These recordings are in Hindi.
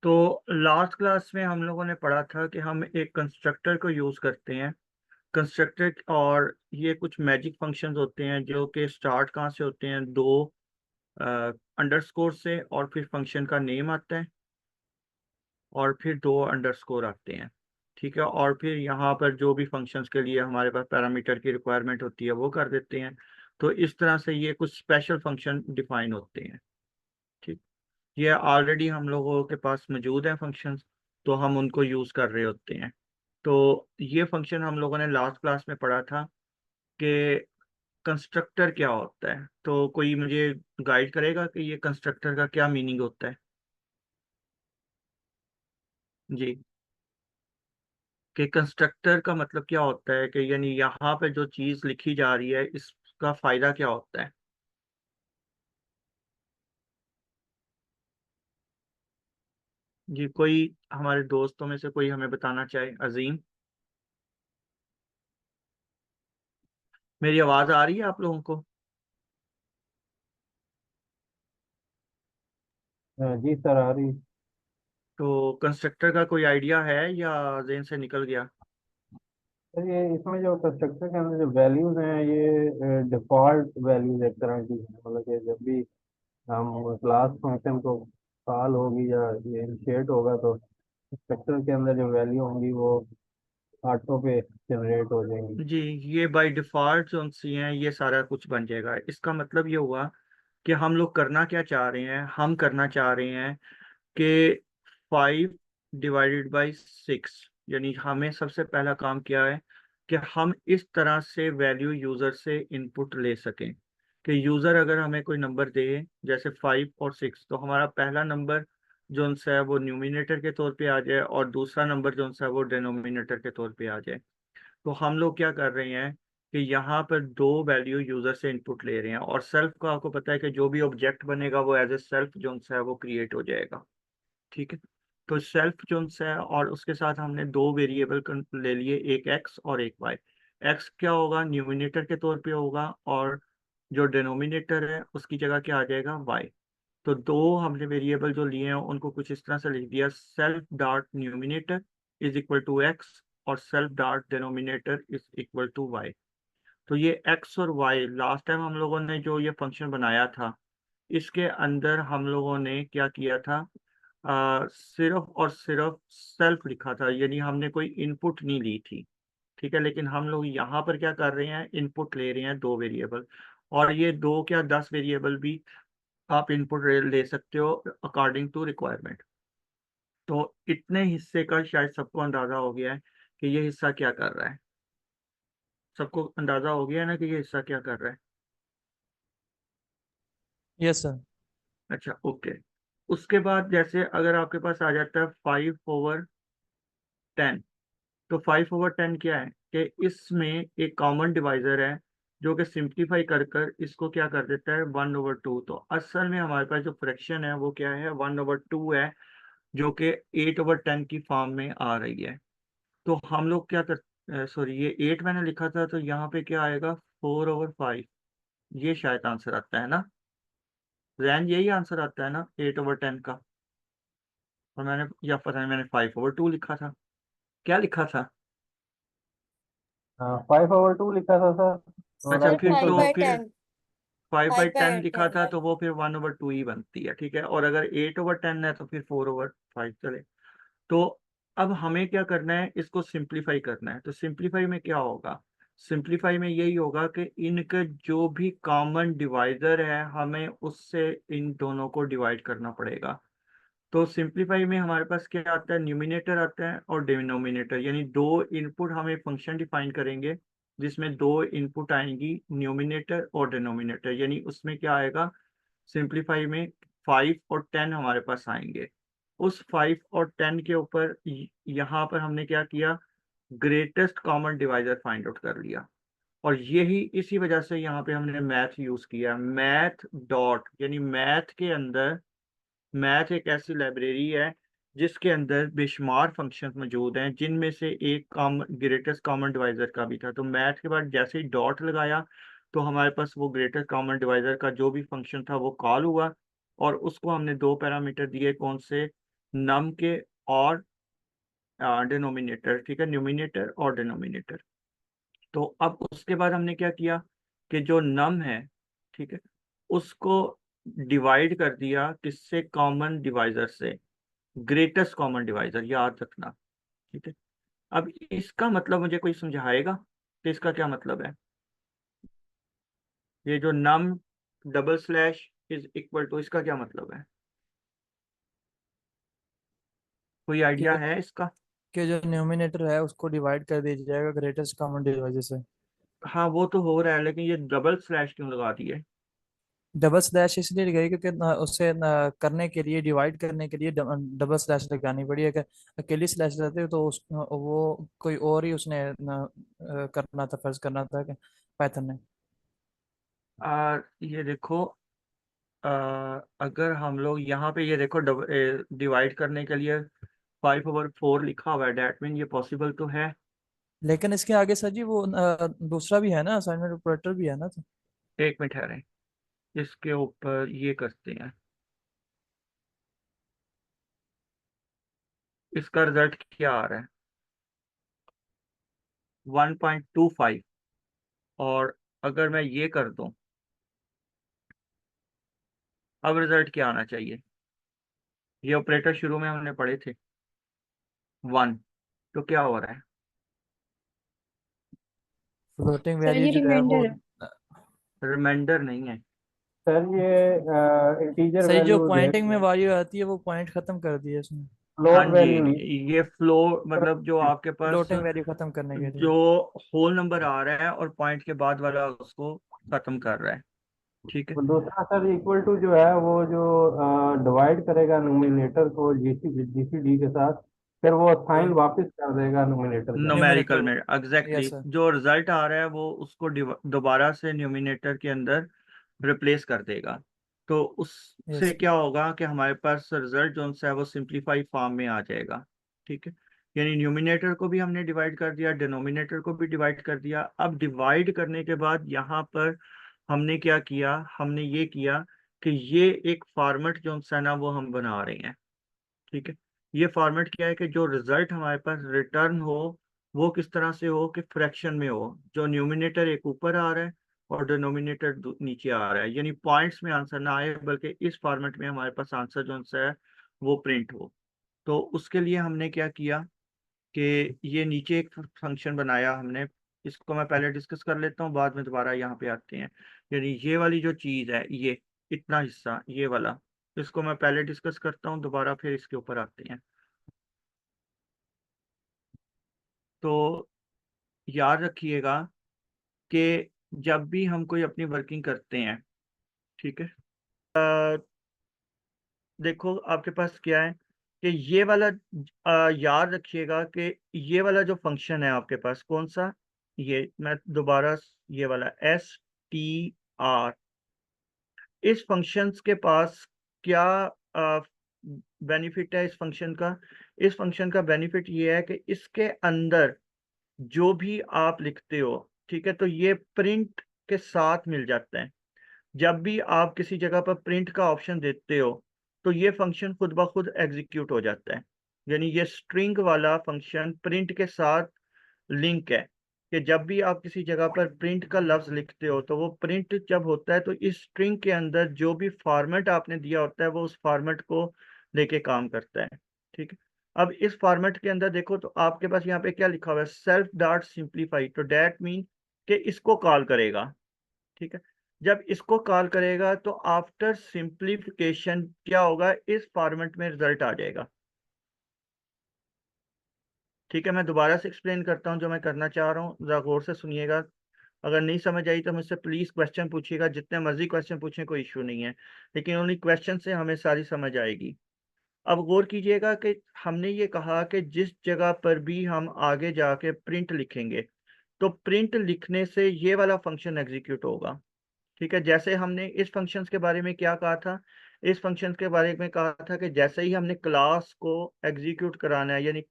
तो लास्ट क्लास में हम लोगों ने पढ़ा था कि हम एक कंस्ट्रक्टर को यूज़ करते हैं। कंस्ट्रक्टर और ये कुछ मैजिक फंक्शंस होते हैं जो कि स्टार्ट कहाँ से होते हैं, दो अंडरस्कोर से, और फिर फंक्शन का नेम आता है और फिर दो अंडरस्कोर आते हैं। ठीक है, और फिर यहाँ पर जो भी फंक्शंस के लिए हमारे पास पैरामीटर की रिक्वायरमेंट होती है वो कर देते हैं। तो इस तरह से ये कुछ स्पेशल फंक्शन डिफाइन होते हैं। ठीक, ये ऑलरेडी हम लोगों के पास मौजूद हैं फंक्शंस, तो हम उनको यूज़ कर रहे होते हैं। तो ये फंक्शन हम लोगों ने लास्ट क्लास में पढ़ा था कि कंस्ट्रक्टर क्या होता है। तो कोई मुझे गाइड करेगा कि ये कंस्ट्रक्टर का क्या मीनिंग होता है? जी, कि कंस्ट्रक्टर का मतलब क्या होता है, कि यानी यहाँ पे जो चीज़ लिखी जा रही है इसका फ़ायदा क्या होता है? जी, कोई हमारे दोस्तों में से कोई हमें बताना चाहे? अजीम, मेरी आवाज़ आ रही है आप लोगों को? जी सर, आ रही। तो कंस्ट्रक्टर का कोई आइडिया है या जेन से निकल गया? सर ये इसमें जो कंस्ट्रक्टर के अंदर जो वैल्यूज हैं ये डिफॉल्ट वैल्यूज एक तरह की हैं। मतलब कि जब भी हम क्लास फंक्शन को कॉल होगी या ये इनिशिएट होगा तो कंस्ट्रक्टर के अंदर जो वैल्यू होंगी वो ऑटो पे जनरेट हो जाएंगी। जी, ये बाय डिफ़ॉल्ट जो सी हैं ये सारा कुछ बन जाएगा। इसका मतलब ये हुआ कि हम लोग करना क्या चाह रहे हैं, हम करना चाह रहे हैं कि 5/6, यानी हमें सबसे पहला काम क्या है कि हम इस तरह से वैल्यू यूज़र से इनपुट ले सकें कि यूज़र अगर हमें कोई नंबर दे, जैसे 5 और 6, तो हमारा पहला नंबर जो सा है वो न्यूमिनेटर के तौर पे आ जाए और दूसरा नंबर जो सा है वो डिनोमिनेटर के तौर पे आ जाए। तो हम लोग क्या कर रहे हैं कि यहाँ पर दो वैल्यू यूज़र से इनपुट ले रहे हैं, और सेल्फ का आपको पता है कि जो भी ऑब्जेक्ट बनेगा वो एज ए सेल्फ जो सा है वो क्रिएट हो जाएगा। ठीक है, तो सेल्फ जो है और उसके साथ हमने दो वेरिएबल ले लिए, एक एक्स और एक वाई। एक्स क्या होगा, न्यूमिनेटर के तौर पे होगा, और जो डिनोमिनेटर है उसकी जगह क्या आ जाएगा, वाई। तो दो हमने वेरिएबल जो लिए हैं उनको कुछ इस तरह से लिख दिया, self dot numerator is equal to X और self dot denominator is equal to Y. तो ये एक्स और वाई लास्ट टाइम हम लोगों ने जो ये फंक्शन बनाया था इसके अंदर हम लोगों ने क्या किया था, सिर्फ और सिर्फ सेल्फ लिखा था, यानी हमने कोई इनपुट नहीं ली थी। ठीक है, लेकिन हम लोग यहाँ पर क्या कर रहे हैं, इनपुट ले रहे हैं दो वेरिएबल, और ये दो क्या 10 वेरिएबल भी आप इनपुट ले सकते हो अकॉर्डिंग टू रिक्वायरमेंट। तो इतने हिस्से का शायद सबको अंदाजा हो गया है कि ये हिस्सा क्या कर रहा है। सबको अंदाजा हो गया है ना कि ये हिस्सा क्या कर रहा है? Yes sir. अच्छा, ओके। उसके बाद जैसे अगर आपके पास आ जाता है 5/10, तो 5/10 क्या है कि इसमें एक कॉमन डिवाइजर है जो कि सिंप्लीफाई कर कर इसको क्या कर देता है, 1/2। तो असल में हमारे पास जो फ्रैक्शन है वो क्या है, 1/2 है, जो कि 8/10 की फॉर्म में आ रही है। तो हम लोग क्या कर, सॉरी, ये 8 मैंने लिखा था, तो यहाँ पे क्या आएगा, 4/5। ये शायद आंसर आता है ना, रैन, यही आंसर आता है ना 8/10 का। और मैंने, या पता नहीं, मैंने 5/2 लिखा था, क्या लिखा था? हाँ, 5/2 लिखा था सर, और अच्छा, आई सर फिर थिंक फाइव तो सो। बाई फिर टेन 5/10 लिखा था, 5/10 तो वो फिर 1/2 ही बनती है। ठीक है, और अगर 8/10 है तो फिर 4/5 चले। तो अब हमें क्या करना है, इसको सिंप्लीफाई करना है। तो सिंप्लीफाई में क्या होगा, सिंप्लीफाई में यही होगा कि इनके जो भी कॉमन डिवाइजर है हमें उससे इन दोनों को डिवाइड करना पड़ेगा। तो सिंप्लीफाई में हमारे पास क्या आता है, न्यूमिनेटर आता है और डिनोमिनेटर, यानी दो इनपुट हमें फंक्शन डिफाइन करेंगे जिसमें दो इनपुट आएंगी, न्यूमिनेटर और डिनोमिनेटर, यानी उसमें क्या आएगा, सिंप्लीफाई में 5 और 10 हमारे पास आएंगे। उस 5 और 10 के ऊपर यहाँ पर हमने क्या किया, greatest common divisor find out कर लिया। और यही इसी वजह से यहाँ पे हमने मैथ यूज किया, मैथ डॉट, यानी मैथ के अंदर, मैथ एक ऐसी लाइब्रेरी है जिसके अंदर बेशुमार फंक्शंस मौजूद हैं जिनमें से एक कॉमन ग्रेटेस्ट कॉमन डिवाइजर का भी था। तो मैथ के बाद जैसे ही डॉट लगाया तो हमारे पास वो ग्रेटेस्ट कॉमन डिवाइजर का जो भी फंक्शन था वो कॉल हुआ, और उसको हमने दो पैरामीटर दिए, कौन से, नम के और डिनोमिनेटर, ठीक है, न्यूमिनेटर और डिनोमिनेटर। तो अब उसके बाद हमने क्या किया कि जो नम है, ठीक है, उसको डिवाइड कर दिया किससे, कॉमन डिवाइजर से, ग्रेटेस्ट कॉमन डिवाइजर, याद रखना। ठीक है, अब इसका मतलब मुझे कोई समझाएगा कि इसका क्या मतलब है? ये जो num double slash is equal to, इसका क्या मतलब है? कोई आइडिया कि है इसका? कि जो न्यूमिनेटर है उसको डिवाइड कर दिया जाएगा ग्रेटेस्ट कॉमन डिवाइजर से। हाँ वो तो हो रहा है, लेकिन ये डबल स्लैश क्यों लगा दिए? डबल स्लैश इसलिए गई क्योंकि उससे करने के लिए, डिवाइड करने के लिए डबल स्लैश लगानी पड़ी। अगर अकेली स्लैश रहते तो वो कोई और ही उसने करना था, फर्ज करना था कि पाइथन ने। ये देखो, अगर हम लोग यहाँ पे ये देखो डिवाइड करने के लिए 5/4 लिखा हुआ है, डैट मीन ये पॉसिबल तो है। लेकिन इसके आगे सर जी वो दूसरा भी है ना, असाइनमेंट ऑपरेटर भी है ना, तो एक मिनट ठहरें, इसके ऊपर ये करते हैं। इसका रिजल्ट क्या आ रहा है? 1.25। और अगर मैं ये कर दूं, अब रिजल्ट क्या आना चाहिए? ये ऑपरेटर शुरू में हमने पढ़े थे, 1। तो क्या हो रहा है? फ्लोटिंग सर वैल्यू ये जो है वो रिमाइंडर है। रिमाइंडर नहीं है। सर ये इंटीजर सही, जो वैल्यूज है, पॉइंटिंग में वैल्यू आती है वो पॉइंट खत्म कर दिया इसने। हाँ फ्लोट जी, वैल्यू नहीं। ये फ्लो मतलब जो आपके पास फ्लोटिंग वैल्यू खत्म करने के लिए। जो होल नंबर आ रहा है और पॉइंट के बाद वाला उसको खत्म कर रहा है। ठीक है। और दूसरा सर इक्वल टू जो है वो जो डिवाइड करेगा नोमिनेटर को जीसीडी के साथ, फिर वो साइन वापस कर देगा नोमिनेटर के अंदर। Numerical numerator. में एग्जैक्टली यस सर। जो रिजल्ट आ रहा है वो उसको दोबारा से न्यूमिनेटर के अंदर रिप्लेस कर देगा। तो यस उससे सर। क्या होगा कि हमारे पास रिजल्ट जो है वो सिंप्लीफाई फॉर्म में आ जाएगा। ठीक है, यानी न्यूमिनेटर को भी हमने डिवाइड कर दिया, डिनोमिनेटर को भी डिवाइड कर दिया। अब डिवाइड करने के बाद यहाँ पर हमने क्या किया, हमने ये किया कि ये एक फॉर्मेट जो है ना वो हम बना रहे हैं। ठीक है, ये फॉर्मेट क्या है कि जो रिजल्ट हमारे पास रिटर्न हो वो किस तरह से हो कि फ्रैक्शन में हो, जो न्यूमिनेटर एक ऊपर आ रहा है और डिनोमिनेटर नीचे आ रहा है, यानी पॉइंट्स में आंसर ना आए बल्कि इस फॉर्मेट में हमारे पास आंसर जो सा है वो प्रिंट हो। तो उसके लिए हमने क्या किया कि ये नीचे एक फंक्शन बनाया हमने। इसको मैं पहले डिस्कस कर लेता हूँ, बाद में दोबारा यहाँ पे आते हैं। यानी ये वाली जो चीज़ है, ये इतना हिस्सा, ये वाला, इसको मैं पहले डिस्कस करता हूँ, दोबारा फिर इसके ऊपर आते हैं। तो याद रखिएगा कि जब भी हम कोई अपनी वर्किंग करते हैं, ठीक है, देखो आपके पास क्या है कि ये वाला, याद रखिएगा कि ये वाला जो फंक्शन है आपके पास कौन सा, ये मैं दोबारा, ये वाला str, इस फंक्शंस के पास क्या बेनिफिट है इस फंक्शन का? इस फंक्शन का बेनिफिट ये है कि इसके अंदर जो भी आप लिखते हो, ठीक है, तो ये प्रिंट के साथ मिल जाता है। जब भी आप किसी जगह पर प्रिंट का ऑप्शन देते हो तो ये फंक्शन खुद ब खुद एग्जीक्यूट हो जाता है। यानी ये स्ट्रिंग वाला फंक्शन प्रिंट के साथ लिंक है कि जब भी आप किसी जगह पर प्रिंट का लफ्ज लिखते हो तो वो प्रिंट जब होता है तो इस स्ट्रिंग के अंदर जो भी फॉर्मेट आपने दिया होता है वो उस फॉर्मेट को लेके काम करता है। ठीक है, अब इस फॉर्मेट के अंदर देखो तो आपके पास यहाँ पे क्या लिखा हुआ है, सेल्फ डॉट सिंप्लीफाई, तो डैट मीन कि इसको कॉल करेगा। ठीक है, जब इसको कॉल करेगा तो आफ्टर सिंप्लीफिकेशन क्या होगा, इस फॉर्मेट में रिजल्ट आ जाएगा। ठीक है, मैं दोबारा से एक्सप्लेन करता हूँ जो मैं करना चाह रहा हूँ, जरा गौर से सुनिएगा। अगर नहीं समझ आई तो मुझसे प्लीज क्वेश्चन पूछिएगा, जितने मर्जी क्वेश्चन पूछें, कोई इशू नहीं है, लेकिन ओनली क्वेश्चन से हमें सारी समझ आएगी। अब गौर कीजिएगा कि हमने ये कहा कि जिस जगह पर भी हम आगे जाके प्रिंट लिखेंगे तो प्रिंट लिखने से ये वाला फंक्शन एग्जीक्यूट होगा। ठीक है, जैसे हमने इस फंक्शंस के बारे में क्या कहा था, इस फंक्शंस के बारे में कहा था कि जैसे ही हमने क्लास को एग्जीक्यूट कराना है, यानी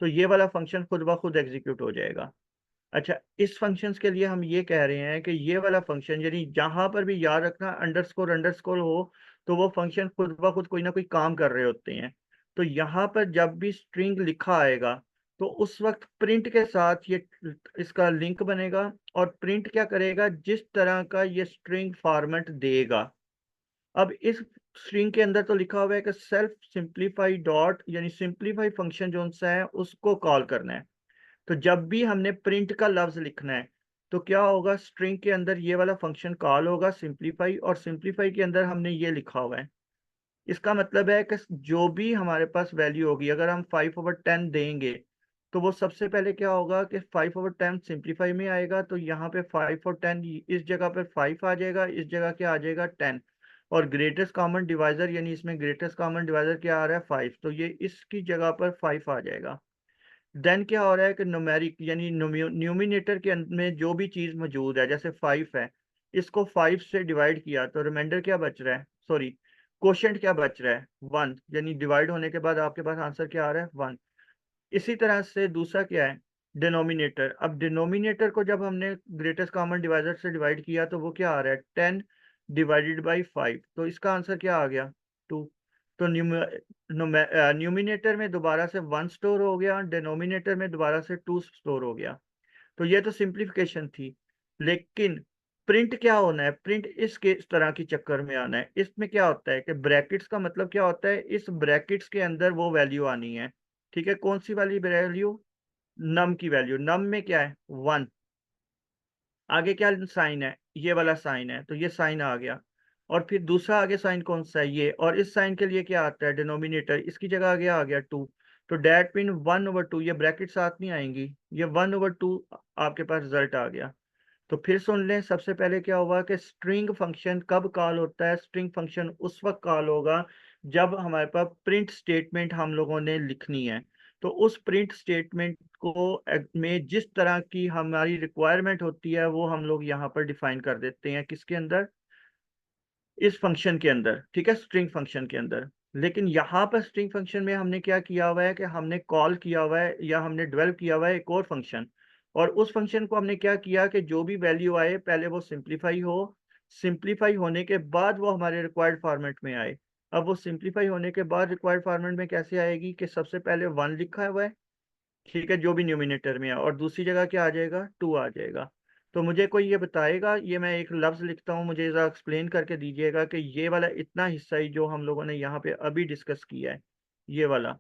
तो ये वाला फंक्शन खुद ब खुद एग्जीक्यूट हो जाएगा। अच्छा, इस फंक्शंस के लिए हम ये कह रहे हैं कि ये वाला फंक्शन, यानी जहां पर भी याद रखना अंडरस्कोर अंडरस्कोर हो तो वो फंक्शन खुद ब खुद कोई ना कोई काम कर रहे होते हैं। तो यहाँ पर जब भी स्ट्रिंग लिखा आएगा तो उस वक्त प्रिंट के साथ ये इसका लिंक बनेगा, और प्रिंट क्या करेगा, जिस तरह का ये स्ट्रिंग फॉर्मेट देगा। अब इस स्ट्रिंग के अंदर तो लिखा हुआ है कि सेल्फ सिंप्लीफाई डॉट, यानी सिंप्लीफाई फंक्शन जो सा है उसको कॉल करना है। तो जब भी हमने प्रिंट का लफ्ज लिखना है तो क्या होगा, स्ट्रिंग के अंदर ये वाला फंक्शन कॉल होगा सिंप्लीफाई, और सिंप्लीफाई के अंदर हमने ये लिखा हुआ है। इसका मतलब है कि जो भी हमारे पास वैल्यू होगी, अगर हम 5/10 देंगे तो वो सबसे पहले क्या होगा कि 5/10 सिंप्लीफाई में आएगा, तो यहाँ पे 5/10 इस जगह पे 5 आ जाएगा, इस जगह क्या आ जाएगा 10। और ग्रेटेस्ट कॉमन डिवाइजर, यानी इसमें ग्रेटेस्ट कॉमन डिवाइजर क्या आ रहा है 5, तो ये इसकी जगह पर 5 आ जाएगा। देन क्या हो रहा है कि न्यूमेरिक यानी न्यूमिनेटर के में जो भी चीज़ मौजूद है, जैसे 5 है, इसको 5 से डिवाइड किया तो रिमाइंडर क्या बच रहा है, सॉरी कोशेंट क्या बच रहा है 1, यानी डिवाइड होने के बाद आपके पास आंसर क्या आ रहा है 1। इसी तरह से दूसरा क्या है डिनोमिनेटर। अब डिनोमिनेटर को जब हमने ग्रेटेस्ट कॉमन डिवाइजर से डिवाइड किया तो वो क्या आ रहा है 10 डिवाइडेड बाई 5, तो इसका आंसर क्या आ गया 2। तो न्यूमिनेटर में दोबारा से 1 स्टोर हो गया, डिनोमिनेटर में दोबारा से 2 स्टोर हो गया। तो ये तो सिंप्लीफिकेशन थी। लेकिन प्रिंट क्या होना है, प्रिंट इस तरह की चक्कर में आना है। इसमें क्या होता है कि ब्रैकेट्स का मतलब क्या होता है, इस ब्रैकेट्स के अंदर वो वैल्यू आनी है। ठीक है, कौन सी वाली वैल्यू, नम की वैल्यू। नम में क्या है 1, आगे क्या साइन है, ये वाला साइन है, तो ये साइन आ गया। और फिर दूसरा आगे साइन कौन सा है, ये, और इस साइन के लिए क्या आता है डिनोमिनेटर, इसकी जगह आगे आ गया 2। तो डेट मीन 1/2, ये ब्रैकेट साथ नहीं आएंगी, ये 1/2 आपके पास रिजल्ट आ गया। तो फिर सुन लें, सबसे पहले क्या हुआ कि स्ट्रिंग फंक्शन कब कॉल होता है, स्ट्रिंग फंक्शन उस वक्त कॉल होगा जब हमारे पास प्रिंट स्टेटमेंट हम लोगों ने लिखनी है। तो उस प्रिंट स्टेटमेंट को में जिस तरह की हमारी रिक्वायरमेंट होती है वो हम लोग यहाँ पर डिफाइन कर देते हैं, किसके अंदर, इस फंक्शन के अंदर। ठीक है, स्ट्रिंग फंक्शन के अंदर। लेकिन यहाँ पर स्ट्रिंग फंक्शन में हमने क्या किया हुआ है कि हमने कॉल किया हुआ है या हमने डेवलप किया हुआ है एक और फंक्शन, और उस फंक्शन को हमने क्या किया कि जो भी वैल्यू आए पहले वो सिंप्लीफाई हो, सिंप्लीफाई होने के बाद वो हमारे रिक्वायर्ड फॉर्मेट में आए। अब वो सिंप्लीफाई होने के बाद रिक्वायर्ड फॉर्मेट में कैसे आएगी कि सबसे पहले 1 लिखा हुआ है, ठीक है, जो भी न्यूमिनेटर में है, और दूसरी जगह क्या आ जाएगा 2 आ जाएगा। तो मुझे कोई ये बताएगा, ये मैं एक लफ्ज़ लिखता हूँ, मुझे ज़रा एक्सप्लेन करके दीजिएगा कि ये वाला इतना हिस्सा ही जो हम लोगों ने यहाँ पे अभी डिस्कस किया है, ये वाला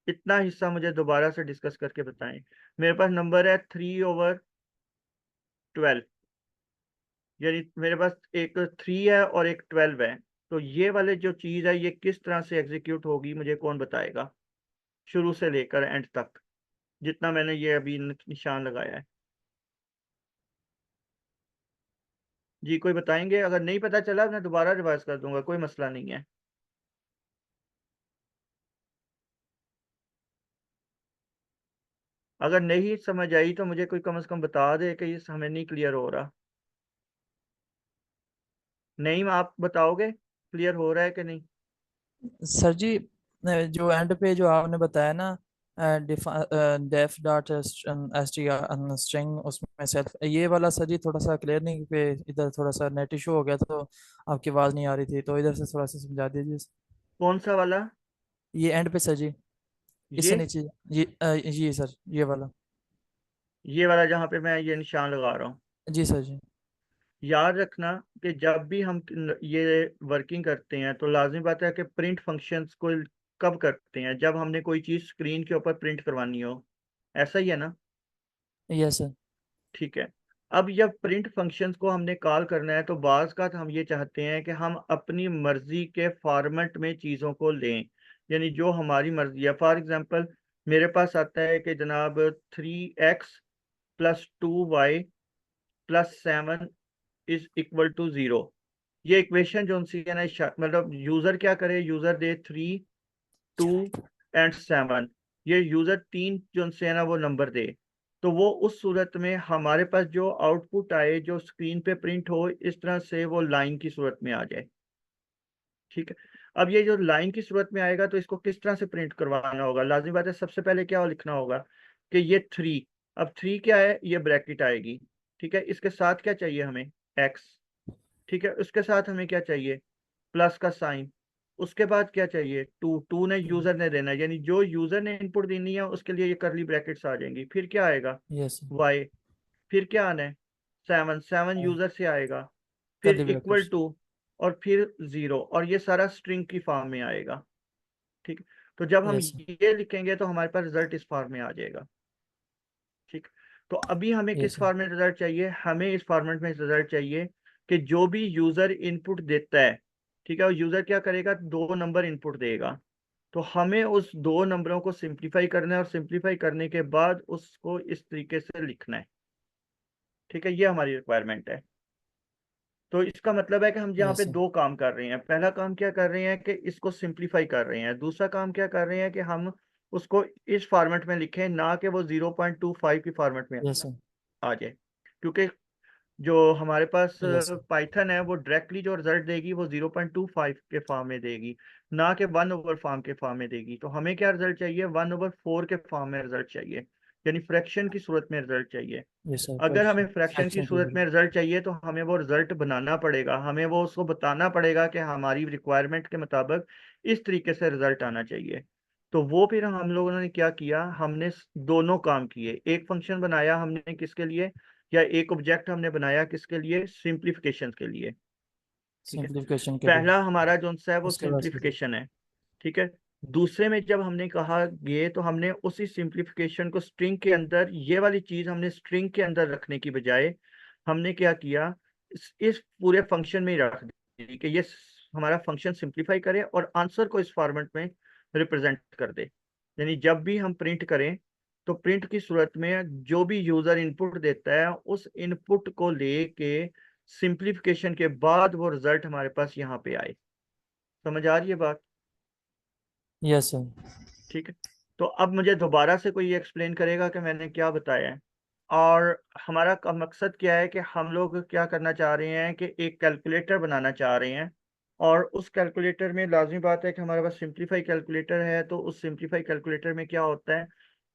इतना हिस्सा मुझे दोबारा से डिस्कस करके बताएं। मेरे पास नंबर है 3/12, यानी मेरे पास एक 3 है और एक 12 है। तो ये वाले जो चीज़ है ये किस तरह से एग्जीक्यूट होगी, मुझे कौन बताएगा, शुरू से लेकर एंड तक, जितना मैंने ये अभी निशान लगाया है। जी कोई बताएंगे, अगर नहीं पता चला मैं दोबारा रिवाइज कर दूंगा, कोई मसला नहीं है। अगर नहीं समझ आई तो मुझे कोई कम से कम बता दे कि ये हमें नहीं क्लियर हो रहा। नहीं, आप बताओगे क्लियर हो रहा है कि नहीं। सर जी, जो एंड पे जो आपने बताया ना, डेफ डॉट स्ट्रिंग, उसमें सेल्फ, ये वाला सर जी थोड़ा सा क्लियर नहीं पे, इधर थोड़ा सा नेट इशू हो गया तो आपकी आवाज़ नहीं आ रही थी, तो इधर से थोड़ा सा समझा दीजिए। कौन सा वाला, ये एंड पे सर जी, इससे ये नीचे, ये सर, ये वाला। ये वाला जहाँ पे मैं ये निशान लगा रहा हूँ। जी सर जी। याद रखना कि जब भी हम ये वर्किंग करते हैं तो लाजमी बात है कि प्रिंट फंक्शंस को कब करते हैं, जब हमने कोई चीज़ स्क्रीन के ऊपर प्रिंट करवानी हो, ऐसा ही है ना। Yes sir. ठीक है, अब जब प्रिंट फंक्शंस को हमने कॉल करना है तो बाज़ का हम ये चाहते हैं कि हम अपनी मर्ज़ी के फॉर्मेट में चीज़ों को लें, यानी जो हमारी मर्ज़ी है। फॉर एग्ज़ाम्पल मेरे पास आता है कि जनाब 3x + 2y + 7 is equal to 0। ये इक्वेशन जो सी है ना, मतलब यूज़र क्या करे, यूज़र दे 3, 2 एंड 7, ये यूज़र तीन जो से है ना वो नंबर दे, तो वो उस सूरत में हमारे पास जो आउटपुट आए जो स्क्रीन पे प्रिंट हो इस तरह से वो लाइन की सूरत में आ जाए। ठीक है, अब ये जो लाइन की सूरत में आएगा तो इसको किस तरह से प्रिंट करवाना होगा, लाजिम बात है सबसे पहले क्या लिखना होगा कि ये 3। अब 3 क्या है, ये ब्रैकेट आएगी। ठीक है, इसके साथ क्या चाहिए हमें, एक्स। ठीक है, उसके साथ हमें क्या चाहिए, प्लस का साइन। उसके बाद क्या चाहिए, टू ने यूजर ने देना है, यानी जो यूजर ने इनपुट देनी है उसके लिए ये करली ब्रैकेट्स आ जाएंगी। फिर क्या आएगा, यस सर। वाई। फिर क्या आना है, सेवन, सेवन यूजर से आएगा। फिर कर्ली इक्वल ब्रैकेट्स। टू, और फिर जीरो, और ये सारा स्ट्रिंग की फॉर्म में आएगा। ठीक है, तो जब हम यस सर। ये लिखेंगे तो हमारे पास रिजल्ट इस फॉर्म में आ जाएगा। ठीक, तो अभी हमें यस किस सर। फॉर्मेट रिजल्ट चाहिए, हमें इस फॉर्मेट में रिजल्ट चाहिए कि जो भी यूजर इनपुट देता है, ठीक है, और यूजर क्या करेगा, दो नंबर इनपुट देगा, तो हमें उस दो नंबरों को सिंप्लीफाई करना है, और सिंप्लीफाई करने के बाद उसको इस तरीके से लिखना है। ठीक है, ये हमारी रिक्वायरमेंट है। तो इसका मतलब है कि हम यहाँ पे यस सर। दो काम कर रहे हैं। पहला काम क्या कर रहे हैं कि इसको सिंप्लीफाई कर रहे हैं, दूसरा काम क्या कर रहे हैं कि हम उसको इस फॉर्मेट में लिखें, ना कि वो 0.25 की फॉर्मेट में यस सर। आ जाए। क्योंकि जो हमारे पास यस सर। पाइथन है वो डायरेक्टली जो रिजल्ट देगी वो 0.25 के फॉर्म में देगी, ना कि 1/4 फॉर्म के फॉर्म में देगी। तो हमें क्या रिजल्ट चाहिए, 1/4 के फॉर्म में रिजल्ट चाहिए, यानी फ्रैक्शन की सूरत में रिजल्ट चाहिए। Yes sir. अगर हमें फ्रैक्शन की फ्रैक्शन की सूरत में रिजल्ट चाहिए तो हमें वो रिजल्ट बनाना पड़ेगा, हमें वो उसको बताना पड़ेगा कि हमारी रिक्वायरमेंट के मुताबिक इस तरीके से रिजल्ट आना चाहिए। तो वो फिर हम लोगों ने क्या किया, हमने दोनों काम किए। एक फंक्शन बनाया हमने किसके लिए, या एक ऑब्जेक्ट हमने बनाया किसके लिए, सिंप्लीफिकेशन के लिए। ठीक है, सिंप्लीफिकेशन के लिए। पहला हमारा जो सा है वो उसके बाद फिर सिंप्लीफिकेशन है। ठीक है, दूसरे में जब हमने कहा ये, तो हमने उसी सिंप्लीफिकेशन को स्ट्रिंग के अंदर, ये वाली चीज हमने स्ट्रिंग के अंदर रखने की बजाय हमने क्या किया, इस पूरे फंक्शन में ही रख दी कि ये हमारा फंक्शन सिंप्लीफाई करे और आंसर को इस फॉर्मेट में रिप्रेजेंट कर दे। यानी जब भी हम प्रिंट करें तो प्रिंट की सूरत में जो भी यूजर इनपुट देता है उस इनपुट को लेके सिंप्लीफिकेशन के बाद वो रिजल्ट हमारे पास यहाँ पे आए। समझ आ रही है बात। Yes sir. ठीक है, तो अब मुझे दोबारा से कोई एक्सप्लेन करेगा कि मैंने क्या बताया है, और हमारा मकसद क्या है कि हम लोग क्या करना चाह रहे हैं कि एक कैलकुलेटर बनाना चाह रहे हैं। और उस कैलकुलेटर में लाजमी बात है कि हमारे पास सिंप्लीफाई कैलकुलेटर है, तो उस सिंप्लीफाई कैलकुलेटर में क्या होता है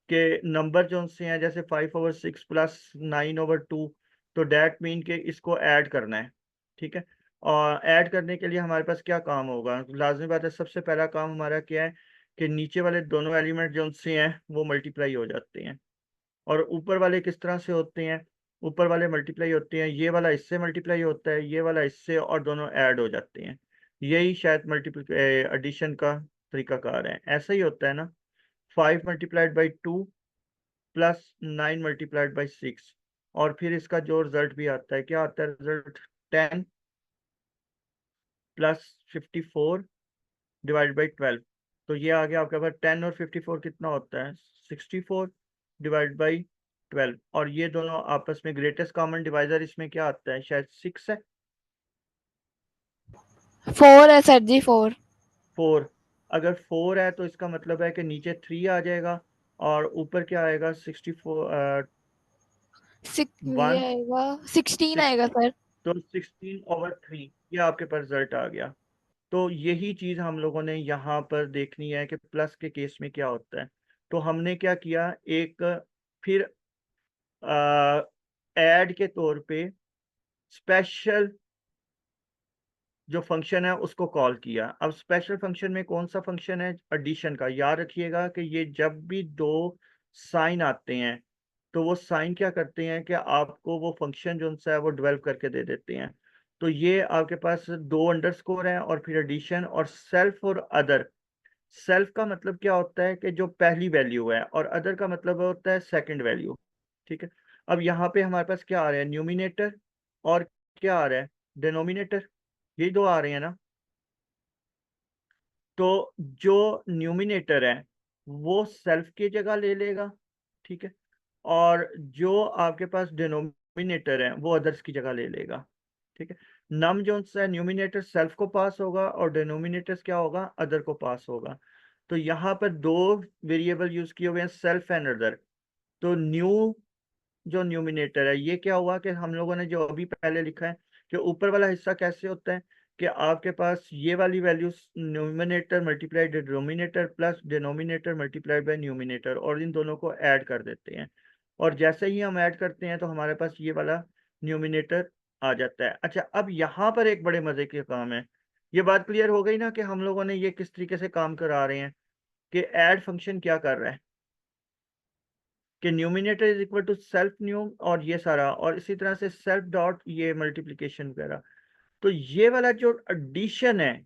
कि नंबर जो से हैं, जैसे 5/6 प्लस 9/2, तो डैट मीन के इसको ऐड करना है। ठीक है, और ऐड करने के लिए हमारे पास क्या काम होगा, लाजमी बात है सबसे पहला काम हमारा क्या है कि नीचे वाले दोनों एलिमेंट जो से हैं वो मल्टीप्लाई हो जाते हैं। और ऊपर वाले किस तरह से होते हैं, ऊपर वाले मल्टीप्लाई होते हैं, ये वाला इससे मल्टीप्लाई होता है, ये वाला इससे, और दोनों ऐड हो जाते हैं। यही शायद मल्टीप्लाई एडिशन का तरीकाकार है, ऐसा ही होता है ना। 5 × 2 प्लस 9 × 6, और फिर इसका जो रिजल्ट भी आता है, क्या आता है रिजल्ट, 10 + 54/12। तो ये आ गया आपके पास 10 और 54 कितना होता है, 64/12। और ये दोनों आपस में ग्रेटेस्ट कॉमन डिवाइजर इसमें क्या आता है, शायद 6 है, 4 है सर जी, 4। 4। अगर 4 है तो इसका मतलब है कि नीचे 3 आ जाएगा, और ऊपर क्या आएगा, 64, ये 1, आएगा 16 आएगा 16। सर। तो 16/3 ये आपके पास रिजल्ट आ गया। तो यही चीज हम लोगों ने यहाँ पर देखनी है कि प्लस के केस में क्या होता है। तो हमने क्या किया, एक फिर ऐड के तौर पे स्पेशल जो फंक्शन है उसको कॉल किया। अब स्पेशल फंक्शन में कौन सा फंक्शन है, एडिशन का। याद रखिएगा कि ये जब भी दो साइन आते हैं तो वो साइन क्या करते हैं कि आपको वो फंक्शन जो सा है वो डेवलप करके दे देते हैं। तो ये आपके पास दो अंडरस्कोर हैं, और फिर एडिशन और सेल्फ और अदर। सेल्फ का मतलब क्या होता है कि जो पहली वैल्यू है, और अदर का मतलब होता है सेकंड वैल्यू। ठीक है, अब यहाँ पे हमारे पास क्या आ रहा है, न्यूमिनेटर, और क्या आ रहा है, डिनोमिनेटर। ये दो आ रहे हैं ना। तो जो न्यूमिनेटर है वो सेल्फ की जगह ले लेगा। ठीक है, और जो आपके पास डिनोमिनेटर है वो अदर्स की जगह ले लेगा। ठीक है, नम जो सा न्यूमिनेटर सेल्फ को पास होगा, और डिनोमिनेटर्स क्या होगा, अदर को पास होगा। तो यहाँ पर दो वेरिएबल यूज किए हुए हैं, सेल्फ एंड अदर। तो न्यू जो न्यूमिनेटर है ये क्या हुआ कि हम लोगों ने जो अभी पहले लिखा है कि ऊपर वाला हिस्सा कैसे होता है कि आपके पास ये वाली value numerator multiplied denominator plus denominator multiplied by numerator, और इन दोनों को ऐड कर देते हैं। और जैसे ही हम ऐड करते हैं तो हमारे पास ये वाला न्यूमिनेटर आ जाता है। अच्छा, अब यहाँ पर एक बड़े मजे के काम है। ये बात क्लियर हो गई ना कि हम लोगों ने ये किस तरीके से काम करा रहे हैं कि ऐड फंक्शन क्या कर रहा है कि numerator is equal to self new और ये सारा, और इसी तरह से सेल्फ डॉट ये मल्टीप्लिकेशन वगैरह। तो ये वाला जो एडिशन है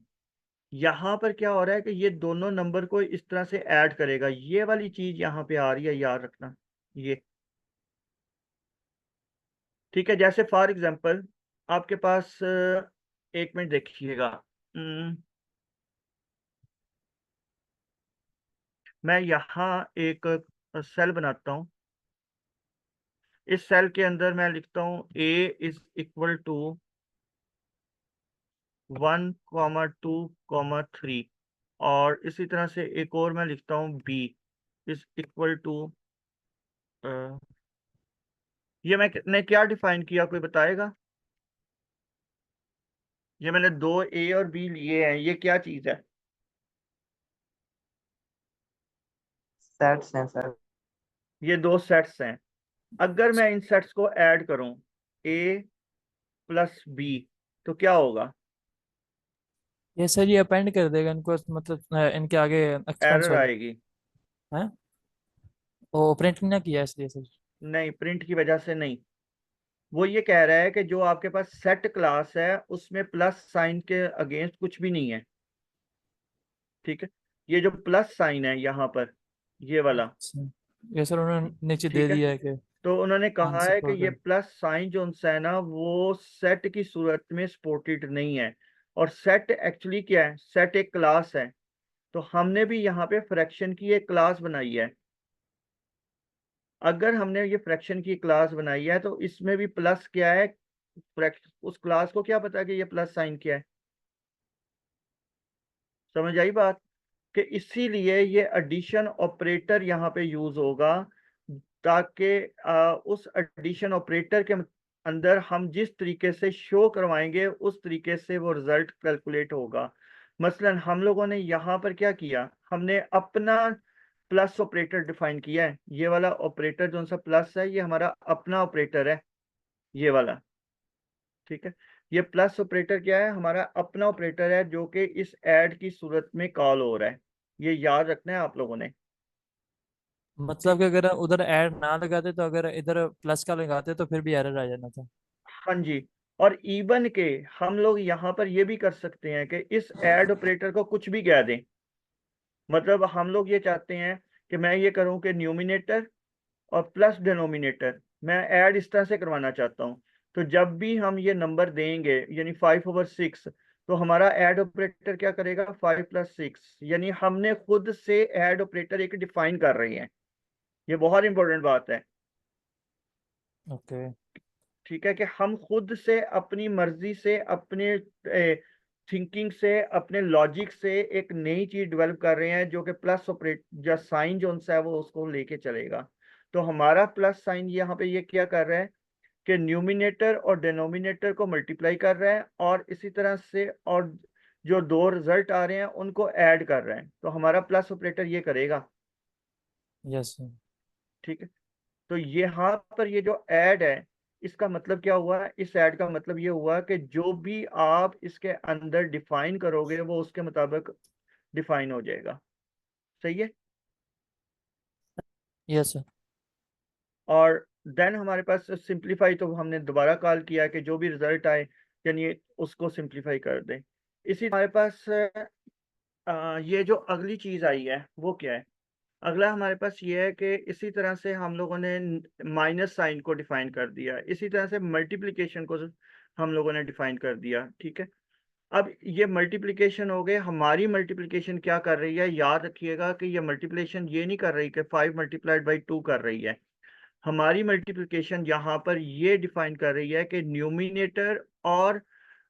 यहाँ पर क्या हो रहा है कि ये दोनों नंबर को इस तरह से ऐड करेगा, ये वाली चीज यहाँ पे आ रही है, याद रखना ये। ठीक है, जैसे फॉर एग्जांपल आपके पास एक मिनट देखिएगा, मैं यहाँ एक सेल बनाता हूँ। इस सेल के अंदर मैं लिखता हूँ a इज इक्वल टू 1,2,3 और इसी तरह से एक और मैं लिखता हूँ b इज इक्वल टू, ये मैंने क्या डिफाइन किया, कोई बताएगा? ये मैंने दो a और b लिए हैं, ये क्या चीज है? सेट्स हैं सर। ये दो सेट्स हैं। अगर मैं इन सेट्स को ऐड करूं a प्लस b तो क्या होगा? ये सर ये अपेंड कर देगा इनको, मतलब इनके आगे एक्सपेंस एरर हो आएगी। जाए है। वो प्रिंट नहीं किया इसलिए सर। नहीं, प्रिंट की वजह से नहीं, वो ये कह रहा है कि जो आपके पास सेट क्लास है उसमें प्लस साइन के अगेंस्ट कुछ भी नहीं है। ठीक है, ये जो प्लस साइन है यहाँ पर, ये वाला, अच्छा, ये सर उन्होंने नीचे दे ठीक है, दिया है कि तो उन्होंने कहा है कि ये अनसपोर्टेड। प्लस साइन जो है ना वो सेट की सूरत में सपोर्टेड नहीं है। और सेट एक्चुअली क्या है? सेट एक क्लास है, तो हमने भी यहाँ पे फ्रैक्शन की एक क्लास बनाई है। अगर हमने ये फ्रैक्शन की क्लास बनाई है तो इसमें भी प्लस क्या है, उस क्लास को क्या पता कि ये प्लस साइन क्या है? समझ आई बात? कि इसीलिए ये एडिशन ऑपरेटर यहाँ पे यूज होगा, ताकि उस एडिशन ऑपरेटर के अंदर हम जिस तरीके से शो करवाएंगे उस तरीके से वो रिजल्ट कैलकुलेट होगा। मसलन हम लोगों ने यहाँ पर क्या किया, हमने अपना प्लस ऑपरेटर डिफाइन किया है। ये वाला ऑपरेटर जो सा प्लस है ये हमारा अपना ऑपरेटर है, ये वाला। ठीक है, ये प्लस ऑपरेटर क्या है? हमारा अपना ऑपरेटर है जो कि इस ऐड की सूरत में कॉल हो रहा है। ये याद रखना है आप लोगों ने। मतलब कि अगर उधर ऐड ना लगाते तो अगर इधर प्लस का लगाते तो फिर भी एरर आ जाना था। हाँ जी, और इवन के हम लोग यहाँ पर ये भी कर सकते हैं कि इस ऐड ऑपरेटर को कुछ भी कह दें। मतलब हम लोग ये चाहते हैं कि मैं ये करूं कि न्यूमिनेटर और प्लस डिनोमिनेटर मैं ऐड इस तरह से करवाना चाहता हूं, तो जब भी हम ये नंबर देंगे यानी 5/6, तो हमारा ऐड ऑपरेटर क्या करेगा? 5+6, यानी हमने खुद से ऐड ऑपरेटर एक डिफाइन कर रहे हैं। ये बहुत इंपॉर्टेंट बात है। ओके। ठीक है, कि हम खुद से अपनी मर्जी से अपने थिंकिंग से अपने लॉजिक से एक नई चीज डेवलप कर रहे हैं जो कि प्लस ऑपरेट या साइन जो उनसा है वो उसको लेके चलेगा। तो हमारा प्लस साइन यहाँ पे ये क्या कर रहा है कि न्यूमिनेटर और डिनोमिनेटर को मल्टीप्लाई कर रहा है, और इसी तरह से और जो दो रिजल्ट आ रहे हैं उनको ऐड कर रहा है, तो हमारा प्लस ऑपरेटर ये करेगा। Yes sir. ठीक है, तो यहाँ पर ये जो ऐड है इसका मतलब क्या हुआ? इस ऐड का मतलब ये हुआ कि जो भी आप इसके अंदर डिफाइन करोगे वो उसके मुताबिक डिफाइन हो जाएगा। सही है। Yes sir. और देन हमारे पास सिंप्लीफाई, तो हमने दोबारा कॉल किया कि जो भी रिजल्ट आए यानी उसको सिंप्लीफाई कर दें। इसी हमारे पास ये जो अगली चीज आई है वो क्या है? अगला हमारे पास ये है कि इसी तरह से हम लोगों ने माइनस साइन को डिफाइन कर दिया, इसी तरह से मल्टीप्लिकेशन को हम लोगों ने डिफाइन कर दिया। ठीक है, अब ये मल्टीप्लिकेशन हो गए। हमारी मल्टीप्लिकेशन क्या कर रही है? याद रखिएगा कि ये मल्टीप्लिकेशन ये नहीं कर रही कि 5 × 2 कर रही है। हमारी मल्टीप्लिकेशन यहाँ पर ये डिफाइन कर रही है कि न्यूमिनेटर और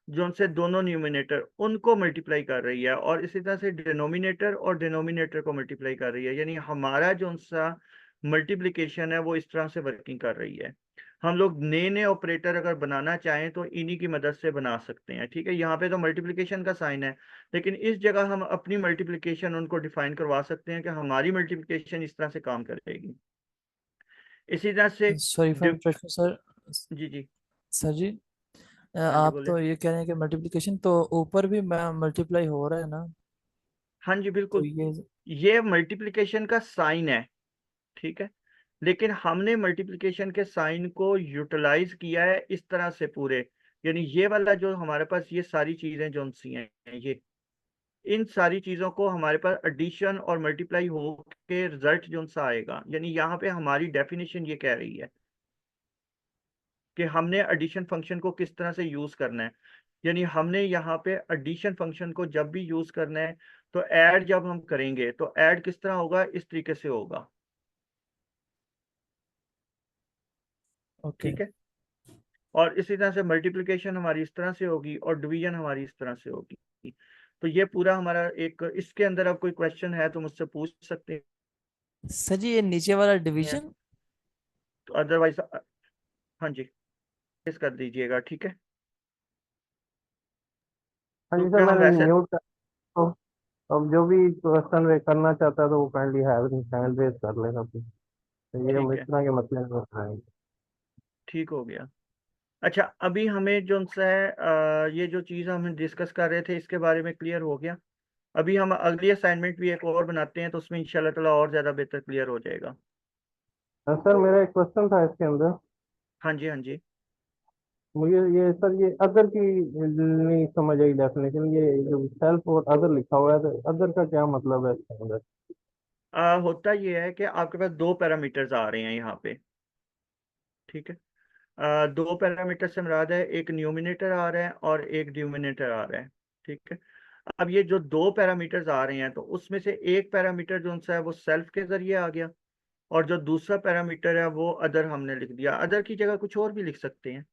जो उनसे दोनों न्यूमिनेटर उनको मल्टीप्लाई कर रही है, और इसी तरह से डिनोमिनेटर और डिनोमिनेटर को मल्टीप्लाई कर रही है। यानी हमारा जो सा मल्टीप्लिकेशन है वो इस तरह से वर्किंग कर रही है। हम लोग नए नए ऑपरेटर अगर बनाना चाहें तो इन्हीं की मदद से बना सकते हैं। ठीक है, यहाँ पे तो मल्टीप्लिकेशन का साइन है, लेकिन इस जगह हम अपनी मल्टीप्लिकेशन उनको डिफाइन करवा सकते हैं कि हमारी मल्टीप्लिकेशन इस तरह से काम करेगी। इसी तरह से सॉरी फॉर इंटरप्शन सर। जी जी। सर जी हाँ जी आप बोले। तो ये कह रहे हैं कि मल्टीप्लिकेशन तो ऊपर भी मल्टीप्लाई हो रहा है ना, हाँ जी तो बिल्कुल, ये ये मल्टीप्लिकेशन का साइन है, ठीक है। लेकिन हमने मल्टीप्लिकेशन के साइन को यूटिलाइज किया है इस तरह से पूरे, यानी ये वाला जो हमारे पास ये सारी चीजें जो सी हैं, ये इन सारी चीजों को हमारे पास एडिशन और मल्टीप्लाई हो के रिजल्ट जो सा आएगा, यानी यहाँ पे हमारी डेफिनेशन ये कह रही है कि हमने एडिशन फंक्शन को किस तरह से यूज करना है। यानी हमने यहाँ पे एडिशन फंक्शन को जब भी यूज करना है तो ऐड जब हम करेंगे तो ऐड किस तरह होगा, इस तरीके से होगा, ओके। ठीक है। और इसी तरह से मल्टीप्लिकेशन हमारी इस तरह से होगी और डिवीजन हमारी इस तरह से होगी। तो ये पूरा हमारा एक, इसके अंदर अब कोई क्वेश्चन है तो मुझसे पूछ सकते सर जी ये नीचे वाला हैं, डिवीजन, तो अदरवाइज हाँ जी इस कर दीजिएगा, ठीक है। हाँ तो जी सर, क्या हम मैंने वैसे, म्यूट कर, तो अब जो भी क्वेश्चन वे करना चाहता है तो वो काइंडली हैंड रेज कर लेना प्लीज। तो ये हम ठीक इस है, तरह के मसले में उठाएंगे। ठीक हो गया। अच्छा अभी हमें जो सा है ये जो चीज़ हम डिस्कस कर रहे थे इसके बारे में क्लियर हो गया। अभी हम अगली असाइनमेंट भी एक और बनाते हैं तो उसमें इंशाल्लाह ताला और ज़्यादा बेहतर क्लियर हो जाएगा। सर मेरा एक क्वेश्चन था इसके अंदर। हाँ जी, हाँ जी। मुझे ये सर, ये अदर की नहीं समझ आई डेफिनेशन, ये जो सेल्फ और अदर लिखा हुआ है तो अदर का क्या मतलब है इसके अंदर? होता ये है कि आपके पास दो पैरामीटर्स आ रहे हैं यहाँ पे, ठीक है। दो पैरामीटर से मुराद है, एक न्यूमिनेटर आ रहा है और एक डिनोमिनेटर आ रहा है, ठीक है। अब ये जो दो पैरामीटर्स आ रहे हैं तो उसमें से एक पैरामीटर जो सा है वो सेल्फ के जरिए आ गया, और जो दूसरा पैरामीटर है वो अदर हमने लिख दिया। अदर की जगह कुछ और भी लिख सकते हैं।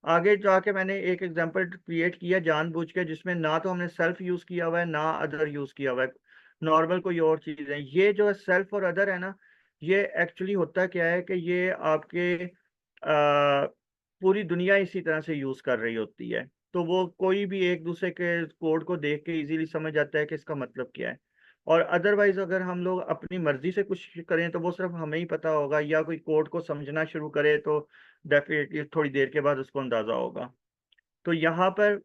आगे जाके मैंने एक एग्जांपल क्रिएट किया जानबूझ के जिसमें ना तो हमने सेल्फ यूज किया हुआ है ना अदर यूज किया हुआ है, नॉर्मल कोई और चीज है। ये जो है सेल्फ और अदर है ना, ये एक्चुअली होता क्या है कि ये आपके पूरी दुनिया इसी तरह से यूज कर रही होती है, तो वो कोई भी एक दूसरे के कोड को देख के इजीली समझ जाता है कि इसका मतलब क्या है। और अदरवाइज अगर हम लोग अपनी मर्जी से कुछ करें तो वो सिर्फ हमें ही पता होगा, या कोई कोड को समझना शुरू करे तो डेफिनेटली थोड़ी देर के बाद उसको अंदाजा होगा। तो यहाँ पर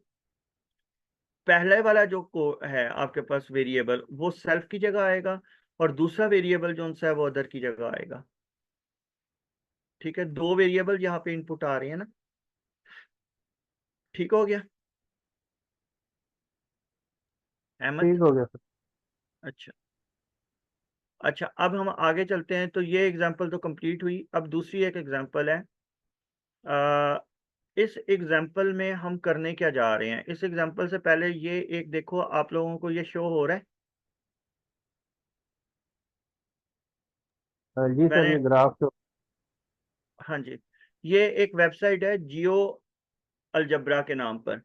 पहले वाला जो को है आपके पास वेरिएबल वो सेल्फ की जगह आएगा, और दूसरा वेरिएबल जो सा है वो अदर की जगह आएगा, ठीक है। दो वेरिएबल यहाँ पे इनपुट आ रही है ना, ठीक हो गया अहमद? ठीक हो गया सर। अच्छा, अच्छा अब हम आगे चलते हैं। तो ये एग्जांपल तो कंप्लीट हुई, अब दूसरी एक एग्जांपल है। आ, इस एग्जांपल में हम करने क्या जा रहे हैं, इस एग्जांपल से पहले ये एक देखो, आप लोगों को ये शो हो रहा है? जी सर, मैंने, ये ग्राफ जो, हाँ जी, ये एक वेबसाइट है जियो अलजबरा के नाम पर,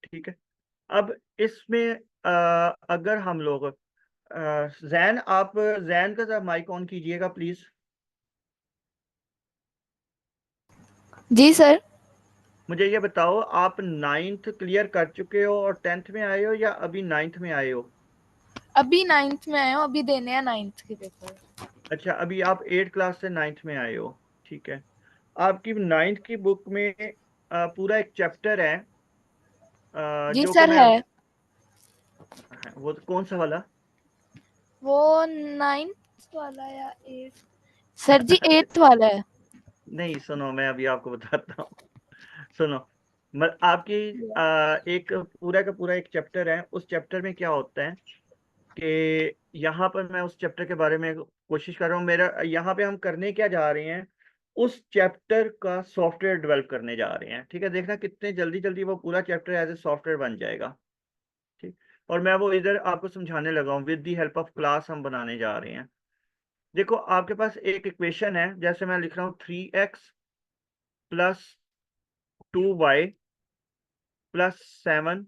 ठीक है। अब इसमें अगर हम लोग जैन, आप जैन का जरा माइक ऑन कीजिएगा प्लीज। जी सर। मुझे ये बताओ, आप नाइन्थ क्लियर कर चुके हो और टेंथ में आए हो या अभी नाइन्थ में आए हो? अभी 9th में आए हो, अभी देने हैं 9th के पेपर। अच्छा, अभी आप 8 क्लास से नाइन्थ में आए हो, ठीक है। आपकी नाइन्थ की बुक में पूरा एक चैप्टर है जी जो कि सर मैं, है। वो कौन सा वाला? वो 9th वाला या 8th? सर जी 8th वाला है। नहीं सुनो, मैं अभी आपको बताता हूँ, सुनो। आपकी एक पूरा का पूरा एक चैप्टर है, उस चैप्टर में क्या होता है कि यहाँ पर मैं उस चैप्टर के बारे में कोशिश कर रहा हूँ। मेरा यहाँ पे हम करने क्या जा रहे हैं, उस चैप्टर का सॉफ्टवेयर डेवलप करने जा रहे हैं, ठीक है। देखना कितने जल्दी जल्दी वो पूरा चैप्टर एज ए सॉफ्टवेयर बन जाएगा, ठीक। और मैं वो इधर आपको समझाने लगा हूँ, with the help of class हम बनाने जा रहे हैं। देखो आपके पास एक इक्वेशन है, जैसे मैं लिख रहा हूँ 3x plus 2y plus 7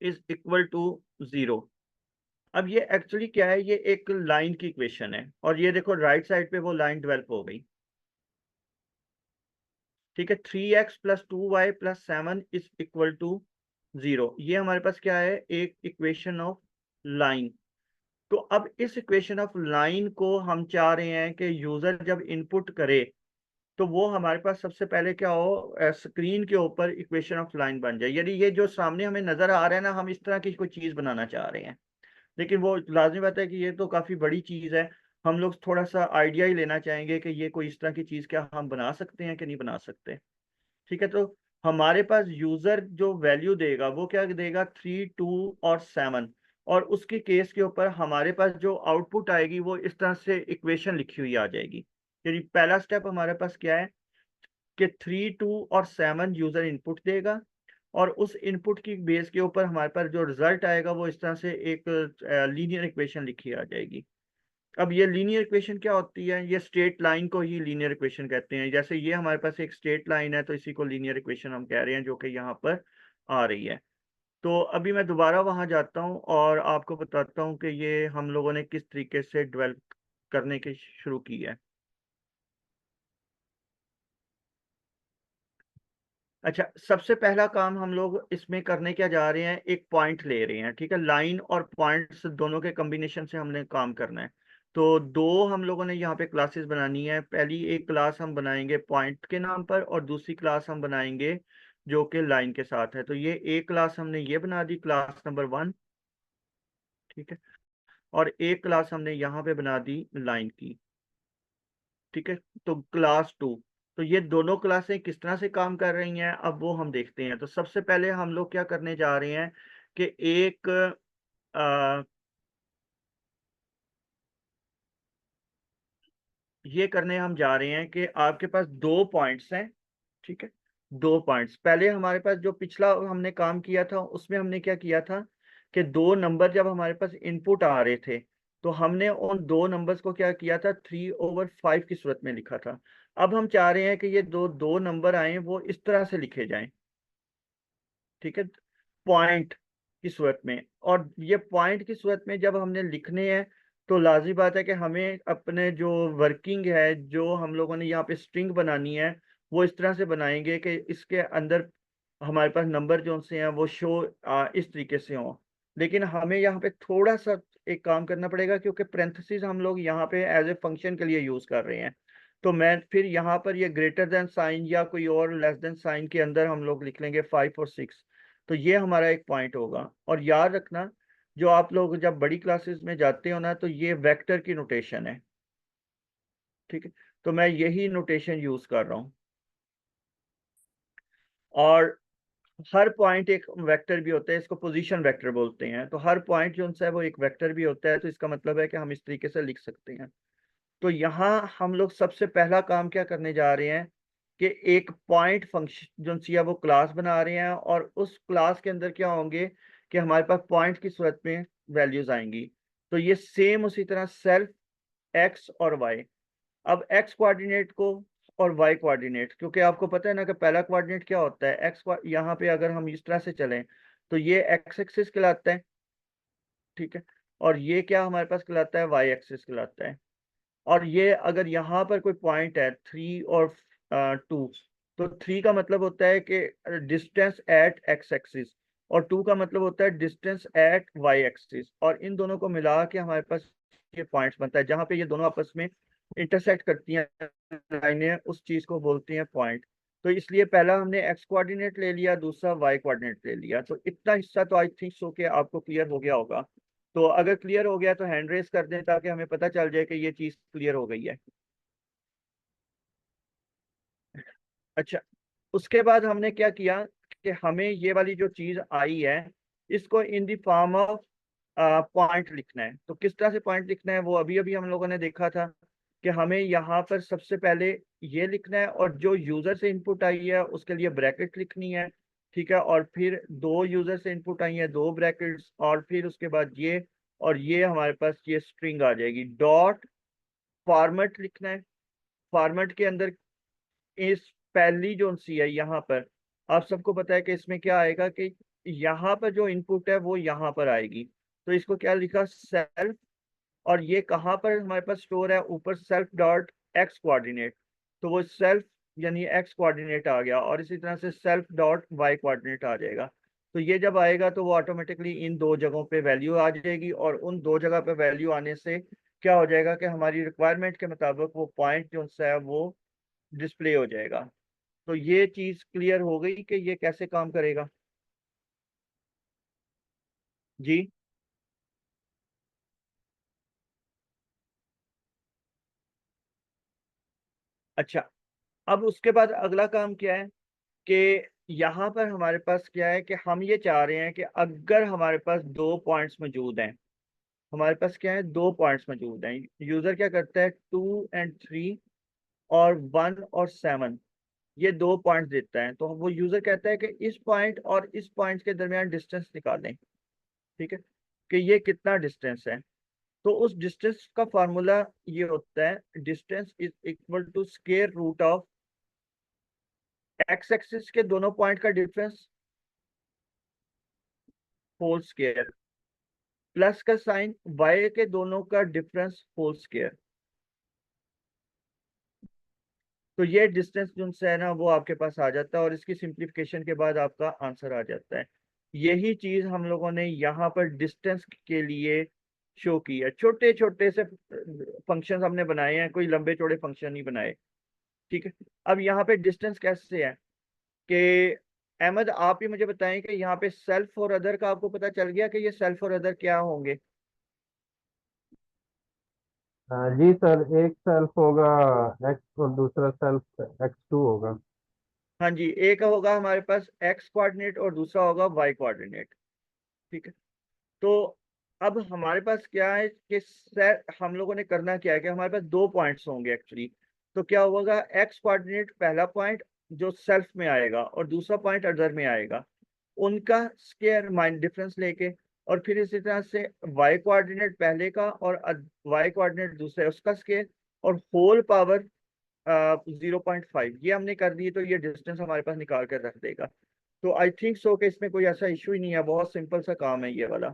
is equal to 0। अब ये एक्चुअली क्या है, ये एक लाइन की इक्वेशन है, और ये देखो राइट साइड पे वो लाइन डेवलप हो गई, ठीक है। 3x plus 2y plus 7 is equal to 0, ये हमारे पास क्या है, एक इक्वेशन ऑफ लाइन। तो अब इस इक्वेशन ऑफ लाइन को हम चाह रहे हैं कि यूजर जब इनपुट करे तो वो हमारे पास सबसे पहले क्या हो, स्क्रीन के ऊपर इक्वेशन ऑफ लाइन बन जाए। यानी ये जो सामने हमें नजर आ रहा है ना, हम इस तरह की कोई चीज बनाना चाह रहे हैं, लेकिन वो लाजमी बात है कि ये तो काफी बड़ी चीज है। हम लोग थोड़ा सा आइडिया ही लेना चाहेंगे कि ये कोई इस तरह की चीज क्या हम बना सकते हैं कि नहीं बना सकते। ठीक है, तो हमारे पास यूजर जो वैल्यू देगा वो क्या देगा, 3, 2 और 7। और उसके केस के ऊपर हमारे पास जो आउटपुट आएगी वो इस तरह से इक्वेशन लिखी हुई आ जाएगी। यानी पहला स्टेप हमारे पास क्या है कि 3, 2 और 7 यूजर इनपुट देगा, और उस इनपुट की बेस के ऊपर हमारे पास जो रिजल्ट आएगा वो इस तरह से एक लीनियर इक्वेशन लिखी आ जाएगी। अब ये लीनियर इक्वेशन क्या होती है, ये स्ट्रेट लाइन को ही लीनियर इक्वेशन कहते हैं। जैसे ये हमारे पास एक स्ट्रेट लाइन है तो इसी को लीनियर इक्वेशन हम कह रहे हैं, जो कि यहाँ पर आ रही है। तो अभी मैं दोबारा वहां जाता हूँ और आपको बताता हूँ कि ये हम लोगों ने किस तरीके से डेवलप करने की शुरू की है। अच्छा, सबसे पहला काम हम लोग इसमें करने क्या जा रहे हैं, एक पॉइंट ले रहे हैं। ठीक है, लाइन और पॉइंट्स दोनों के कॉम्बिनेशन से हमने काम करना है। तो दो हम लोगों ने यहाँ पे क्लासेस बनानी है। पहली एक क्लास हम बनाएंगे पॉइंट के नाम पर, और दूसरी क्लास हम बनाएंगे जो कि लाइन के साथ है। तो ये एक क्लास हमने ये बना दी, क्लास नंबर 1। ठीक है, और एक क्लास हमने यहाँ पे बना दी लाइन की। ठीक है, तो क्लास 2। तो ये दोनों क्लासें किस तरह से काम कर रही हैं अब वो हम देखते हैं। तो सबसे पहले हम लोग क्या करने जा रहे हैं कि एक ये करने हम जा रहे हैं कि आपके पास दो पॉइंट्स हैं। ठीक है, दो पॉइंट्स। पहले हमारे पास जो पिछला हमने काम किया था उसमें हमने क्या किया था कि दो नंबर जब हमारे पास इनपुट आ रहे थे तो हमने उन दो नंबर्स को क्या किया था, 3/5 की सूरत में लिखा था। अब हम चाह रहे हैं कि ये दो दो नंबर आए वो इस तरह से लिखे जाएं। ठीक है, पॉइंट की सूरत में। और ये पॉइंट की सूरत में जब हमने लिखने हैं तो लाजी बात है कि हमें अपने जो वर्किंग है, जो हम लोगों ने यहाँ पे स्ट्रिंग बनानी है, वो इस तरह से बनाएंगे कि इसके अंदर हमारे पास नंबर जो से हैं वो शो इस तरीके से हों। लेकिन हमें यहाँ पे थोड़ा सा एक काम करना पड़ेगा, क्योंकि पेरेंथेसिस हम लोग यहाँ पे एज ए फंक्शन के लिए यूज कर रहे हैं। तो मैं फिर यहाँ पर ये ग्रेटर देन साइन या कोई और लेस देन साइन के अंदर हम लोग लिख लेंगे 5 और 6। तो ये हमारा एक पॉइंट होगा। और याद रखना, जो आप लोग जब बड़ी क्लासेस में जाते हो ना, तो ये वेक्टर की नोटेशन है। ठीक है, तो मैं यही नोटेशन यूज कर रहा हूँ। और हर पॉइंट एक वेक्टर भी होता है, इसको पोजीशन वेक्टर बोलते हैं। तो हर पॉइंट जो है वो एक वेक्टर भी होता है। तो इसका मतलब है कि हम इस तरीके से लिख सकते हैं। तो यहाँ हम लोग सबसे पहला काम क्या करने जा रहे हैं कि एक पॉइंट फंक्शन जो सी है वो क्लास बना रहे हैं, और उस क्लास के अंदर क्या होंगे कि हमारे पास पॉइंट की सूरत में वैल्यूज आएंगी। तो ये सेम उसी तरह सेल्फ एक्स और वाई। अब एक्स कोऑर्डिनेट को और वाई कोऑर्डिनेट, क्योंकि आपको पता है ना कि पहला कोऑर्डिनेट क्या होता है, एक्स। यहाँ पे अगर हम इस तरह से चलें तो ये एक्स एक्सिस कहलाता है। ठीक है, और ये क्या हमारे पास कहलाता है, वाई एक्सिस कहलाता है। और ये अगर यहाँ पर कोई पॉइंट है 3 और 2, तो 3 का मतलब होता है कि डिस्टेंस एट एक्स एक्सिस, और 2 का मतलब होता है डिस्टेंस एट वाई एक्सिस। और इन दोनों को मिला के हमारे पास ये पॉइंट्स बनता है, जहाँ पे ये दोनों आपस में इंटरसेक्ट करती हैं लाइनें, उस चीज को बोलते हैं पॉइंट। तो इसलिए पहला हमने एक्स कोऑर्डिनेट ले लिया, दूसरा वाई कोऑर्डिनेट ले लिया। तो इतना हिस्सा तो आई थिंक सो के आपको क्लियर हो गया होगा। तो अगर क्लियर हो गया तो हैंड रेस कर दें ताकि हमें पता चल जाए कि ये चीज क्लियर हो गई है। अच्छा, उसके बाद हमने क्या किया कि हमें ये वाली जो चीज आई है इसको in the form of point लिखना है। तो किस तरह से पॉइंट लिखना है वो अभी अभी हम लोगों ने देखा था कि हमें यहाँ पर सबसे पहले ये लिखना है, और जो यूजर से इनपुट आई है उसके लिए ब्रैकेट लिखनी है। ठीक है, और फिर दो यूजर से इनपुट आई है, दो ब्रैकेट्स, और फिर उसके बाद ये, और ये हमारे पास ये स्ट्रिंग आ जाएगी। डॉट फॉर्मेट लिखना है। फॉर्मेट के अंदर इस पहली जो सी है यहाँ पर, आप सबको पता है कि इसमें क्या आएगा कि यहाँ पर जो इनपुट है वो यहाँ पर आएगी। तो इसको क्या लिखा, सेल्फ। और ये कहाँ पर हमारे पास स्टोर है, ऊपर सेल्फ डॉट एक्स कोऑर्डिनेट। तो वो सेल्फ यानी एक्स कोऑर्डिनेट आ गया, और इसी तरह से सेल्फ डॉट वाई कोऑर्डिनेट आ जाएगा। तो ये जब आएगा तो वो ऑटोमेटिकली इन दो जगहों पे वैल्यू आ जाएगी, और उन दो जगह पे वैल्यू आने से क्या हो जाएगा कि हमारी रिक्वायरमेंट के मुताबिक वो पॉइंट जो है वो डिस्प्ले हो जाएगा। तो ये चीज क्लियर हो गई कि ये कैसे काम करेगा जी। अच्छा, अब उसके बाद अगला काम क्या है कि यहाँ पर हमारे पास क्या है कि हम ये चाह रहे हैं कि अगर हमारे पास दो पॉइंट्स मौजूद हैं, हमारे पास क्या है, दो पॉइंट्स मौजूद हैं, यूजर क्या करता है 2 और 3 और 1 और 7, ये दो पॉइंट्स देता है। तो वो यूजर कहता है कि इस पॉइंट और इस पॉइंट के दरमियान डिस्टेंस निकालें, ठीक है, कि ये कितना डिस्टेंस है। तो उस डिस्टेंस का फार्मूला ये होता है, distance is equal to square root of X axis के दोनों पॉइंट का डिफरेंस होल स्क्वायर प्लस का साइन वाई के दोनों का डिफरेंस होल स्क्वायर। तो ये डिस्टेंस जो है ना वो आपके पास आ जाता है और इसकी सिंप्लीफिकेशन के बाद आपका आंसर आ जाता है। यही चीज हम लोगों ने यहाँ पर डिस्टेंस के लिए शो की है। छोटे छोटे से फंक्शन हमने बनाए हैं, कोई लंबे चौड़े फंक्शन नहीं बनाए, ठीक है। अब यहाँ पे डिस्टेंस कैसे है कि अहमद आप ही मुझे बताएं कि यहाँ पे सेल्फ और अदर का आपको पता चल गया कि ये सेल्फ और अदर क्या होंगे। जी सर, एक सेल्फ होगा एक्स और दूसरा सेल्फ x2 होगा। हाँ जी, एक होगा हमारे पास एक्स कोऑर्डिनेट और दूसरा होगा वाई कोऑर्डिनेट, ठीक है। तो अब हमारे पास क्या है कि हम लोगों ने करना क्या है कि हमारे पास दो पॉइंट्स होंगे एक्चुअली। तो क्या होगा, एक्स कोऑर्डिनेट पहला पॉइंट जो सेल्फ में आएगा और दूसरा पॉइंट अदर में आएगा, उनका स्क्वायर माइनस डिफरेंस लेके, और फिर इसी तरह से वाई कोऑर्डिनेट पहले का और वाई कोऑर्डिनेट दूसरे उसका स्क्वायर और होल पावर 0.5, ये हमने कर दी तो ये डिस्टेंस हमारे पास निकाल कर रख देगा। तो आई थिंक सो कि इसमें कोई ऐसा इशू ही नहीं है, बहुत सिंपल सा काम है ये वाला।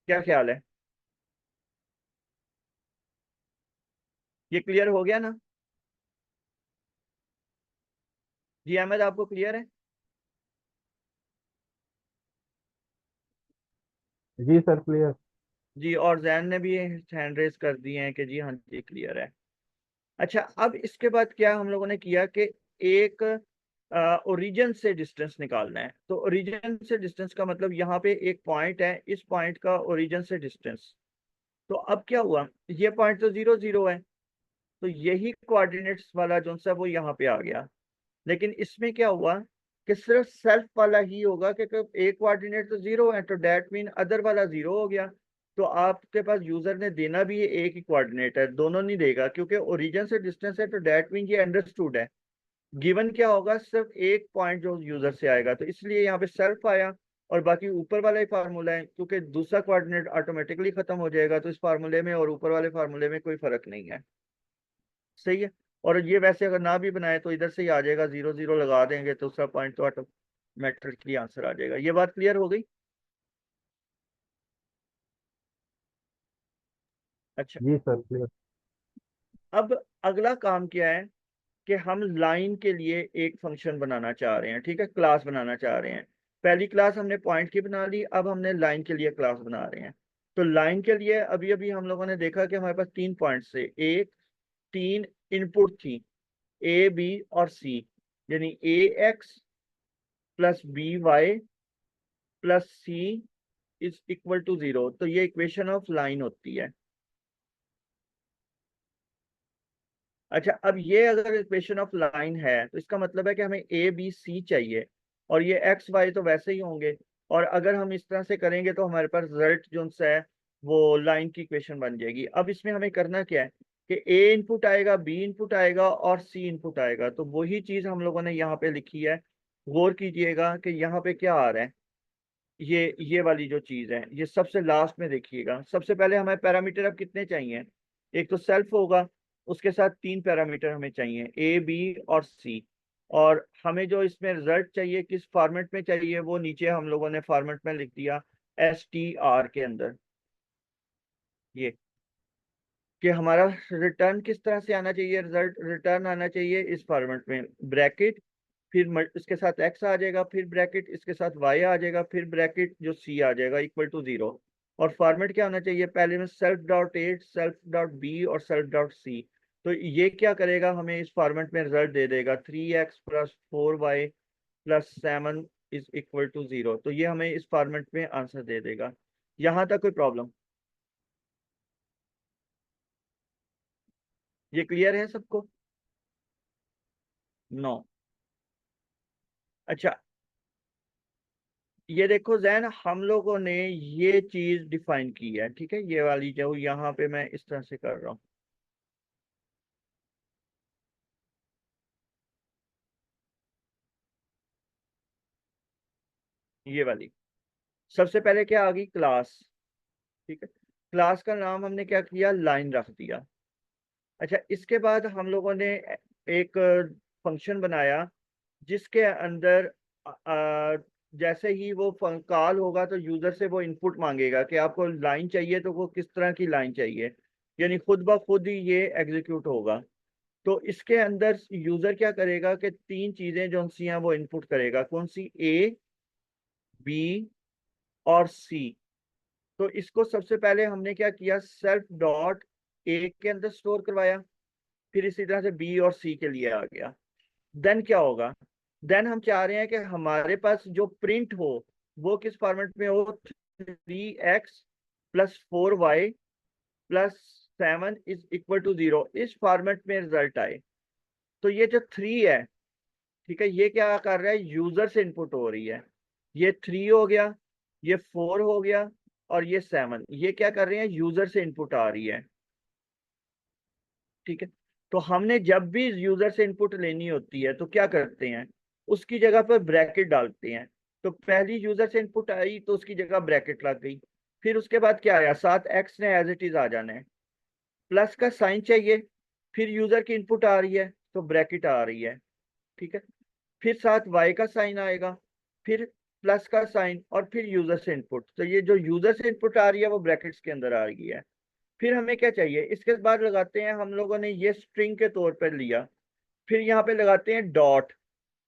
क्या ख्याल है, ये क्लियर हो गया ना जी? अहमद आपको क्लियर है? जी सर, क्लियर। जी, और जैन ने भी हैंड रेज कर दिए हैं कि जी हाँ जी क्लियर है। अच्छा, अब इसके बाद क्या हम लोगों ने किया कि एक ओरिजिन से डिस्टेंस निकालना है। तो ओरिजिन से डिस्टेंस का मतलब यहाँ पे एक पॉइंट है, इस पॉइंट का ओरिजिन से डिस्टेंस। तो अब क्या हुआ, ये पॉइंट तो 0 0 है, तो यही कोऑर्डिनेट्स वाला जो सा वो यहाँ पे आ गया। लेकिन इसमें क्या हुआ कि सिर्फ सेल्फ वाला ही होगा, क्योंकि एक कोऑर्डिनेट तो 0 है, तो डेट मीन अदर वाला 0 हो गया। तो आपके पास यूजर ने देना भी ये एक ही कोऑर्डिनेट है, दोनों नहीं देगा, क्योंकि ओरिजिन से डिस्टेंस है, तो डेट मीन ये अंडरस्टूड है। गिवन क्या होगा, सिर्फ एक पॉइंट जो यूजर से आएगा, तो इसलिए यहाँ पे सेल्फ आया। और बाकी ऊपर वाला ही फार्मूला है, क्योंकि दूसरा कोऑर्डिनेट ऑटोमेटिकली खत्म हो जाएगा, तो इस फार्मूले में और ऊपर वाले फार्मूले में कोई फर्क नहीं है। सही है। और ये वैसे अगर ना भी बनाए तो इधर से ही आ जाएगा, 0 0 लगा देंगे तो उसका पॉइंट तो ऑटोमेटिकली आंसर आ जाएगा। ये बात क्लियर हो गई? अच्छा, जी सर, क्लियर। अब अगला काम क्या है कि हम लाइन के लिए एक फंक्शन बनाना चाह रहे हैं, ठीक है, क्लास बनाना चाह रहे हैं। पहली क्लास हमने पॉइंट की बना ली, अब हमने लाइन के लिए क्लास बना रहे हैं। तो लाइन के लिए अभी अभी हम लोगों ने देखा कि हमारे पास 3 पॉइंट्स थे, एक 3 इनपुट थी, ए बी और सी, यानी A X plus B Y plus C is equal to 0। तो ये इक्वेशन ऑफ लाइन होती है। अच्छा, अब ये अगर इक्वेशन ऑफ लाइन है तो इसका मतलब है कि हमें ए बी सी चाहिए, और ये एक्स वाई तो वैसे ही होंगे। और अगर हम इस तरह से करेंगे तो हमारे पास रिजल्ट जो है वो लाइन की इक्वेशन बन जाएगी। अब इसमें हमें करना क्या है कि ए इनपुट आएगा, बी इनपुट आएगा और सी इनपुट आएगा। तो वही चीज हम लोगों ने यहाँ पे लिखी है। गौर कीजिएगा कि यहाँ पे क्या आ रहा है, ये वाली जो चीज है ये सबसे लास्ट में देखिएगा। सबसे पहले हमें पैरामीटर अब कितने चाहिए, एक तो सेल्फ होगा, उसके साथ 3 पैरामीटर हमें चाहिए, ए बी और सी। और हमें जो इसमें रिजल्ट चाहिए किस फॉर्मेट में चाहिए, वो नीचे हम लोगों ने फॉर्मेट में लिख दिया STR के अंदर, ये कि हमारा रिटर्न किस तरह से आना चाहिए, रिजल्ट रिटर्न आना चाहिए इस फॉर्मेट में, ब्रैकेट, फिर इसके साथ x आ जाएगा, फिर ब्रैकेट इसके साथ y आ जाएगा, फिर ब्रैकेट जो c आ जाएगा इक्वल टू 0। और फॉर्मेट क्या होना चाहिए, पहले में self dot a, self dot B और सेल्फ डॉट सी। तो ये क्या करेगा, हमें इस फॉर्मेट में रिजल्ट दे देगा 3x plus 4y plus 7 is equal to 0। तो ये हमें इस फॉर्मेट में आंसर दे देगा। यहाँ तक कोई प्रॉब्लम? ये क्लियर है सबको? नो। अच्छा, ये देखो जैन, हम लोगों ने ये चीज डिफाइन की है, ठीक है, ये वाली जो यहाँ पे मैं इस तरह से कर रहा हूँ, ये वाली। सबसे पहले क्या आ गई, क्लास। ठीक है, क्लास का नाम हमने क्या किया, लाइन रख दिया। अच्छा, इसके बाद हम लोगों ने एक फंक्शन बनाया जिसके अंदर जैसे ही वो कॉल होगा तो यूजर से वो इनपुट मांगेगा कि आपको लाइन चाहिए, तो वो किस तरह की लाइन चाहिए, यानी खुद ब खुद ही ये एग्जीक्यूट होगा। तो इसके अंदर यूजर क्या करेगा कि तीन चीजें जो सी हैं वो इनपुट करेगा, कौन सी, ए, बी और सी। तो इसको सबसे पहले हमने क्या किया, सेल्फ डॉट ए के अंदर स्टोर करवाया, फिर इसी तरह से बी और सी के लिए आ गया। देन क्या होगा, देन हम चाह रहे हैं कि हमारे पास जो प्रिंट हो वो किस फॉर्मेट में हो, 3x plus 4y plus 7 is equal to 0, इस फॉर्मेट में रिजल्ट आए। तो ये जो 3 है, ठीक है, ये क्या कर रहा है, यूजर से इनपुट हो रही है। ये 3 हो गया, ये 4 हो गया, और ये 7, ये क्या कर रहे हैं, यूजर से इनपुट आ रही है। ठीक है, तो हमने जब भी यूजर से इनपुट लेनी होती है तो क्या करते हैं, उसकी जगह पर ब्रैकेट डालते हैं। तो पहली यूजर से इनपुट आई तो उसकी जगह ब्रैकेट लग गई। फिर उसके बाद क्या आया, साथ एक्स ने एज इट इज आ जाना है, प्लस का साइन चाहिए, फिर यूजर की इनपुट आ रही है तो ब्रैकेट आ रही है। ठीक है, फिर साथ वाई का साइन आएगा, फिर प्लस का साइन, और फिर यूजर से इनपुट। तो ये जो यूजर से इनपुट आ रही है वो ब्रैकेट्स के अंदर आ रही है। फिर हमें क्या चाहिए, इसके बाद लगाते हैं, हम लोगों ने ये स्ट्रिंग के तौर पर लिया, फिर यहाँ पे लगाते हैं डॉट।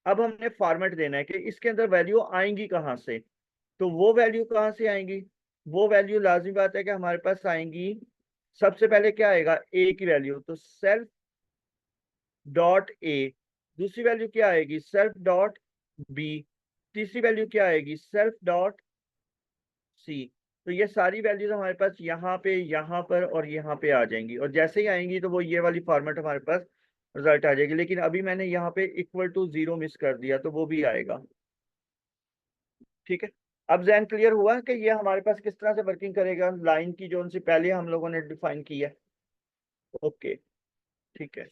अब हमने फॉर्मेट देना है कि इसके अंदर वैल्यू आएंगी कहाँ से। तो वो वैल्यू कहाँ से आएंगी, वो वैल्यू लाजमी बात है कि हमारे पास आएंगी, सबसे पहले क्या आएगा, ए की वैल्यू, तो सेल्फ डॉट ए। दूसरी वैल्यू क्या आएगी, सेल्फ डॉट बी। तीसरी वैल्यू क्या आएगी, सेल्फ डॉट सी। तो ये सारी वैल्यूज हमारे पास यहाँ पर और यहाँ पे आ जाएंगी, और जैसे ही आएंगी तो वो ये वाली फॉर्मेट हमारे पास रिजल्ट आ जाएगी। लेकिन अभी मैंने यहाँ पे इक्वल टू 0 मिस कर दिया, तो वो भी आएगा। ठीक है, अब जैन क्लियर हुआ कि ये हमारे पास किस तरह से वर्किंग करेगा, लाइन की जो उनसे पहले हम लोगों ने डिफाइन की है। ओके, ठीक है।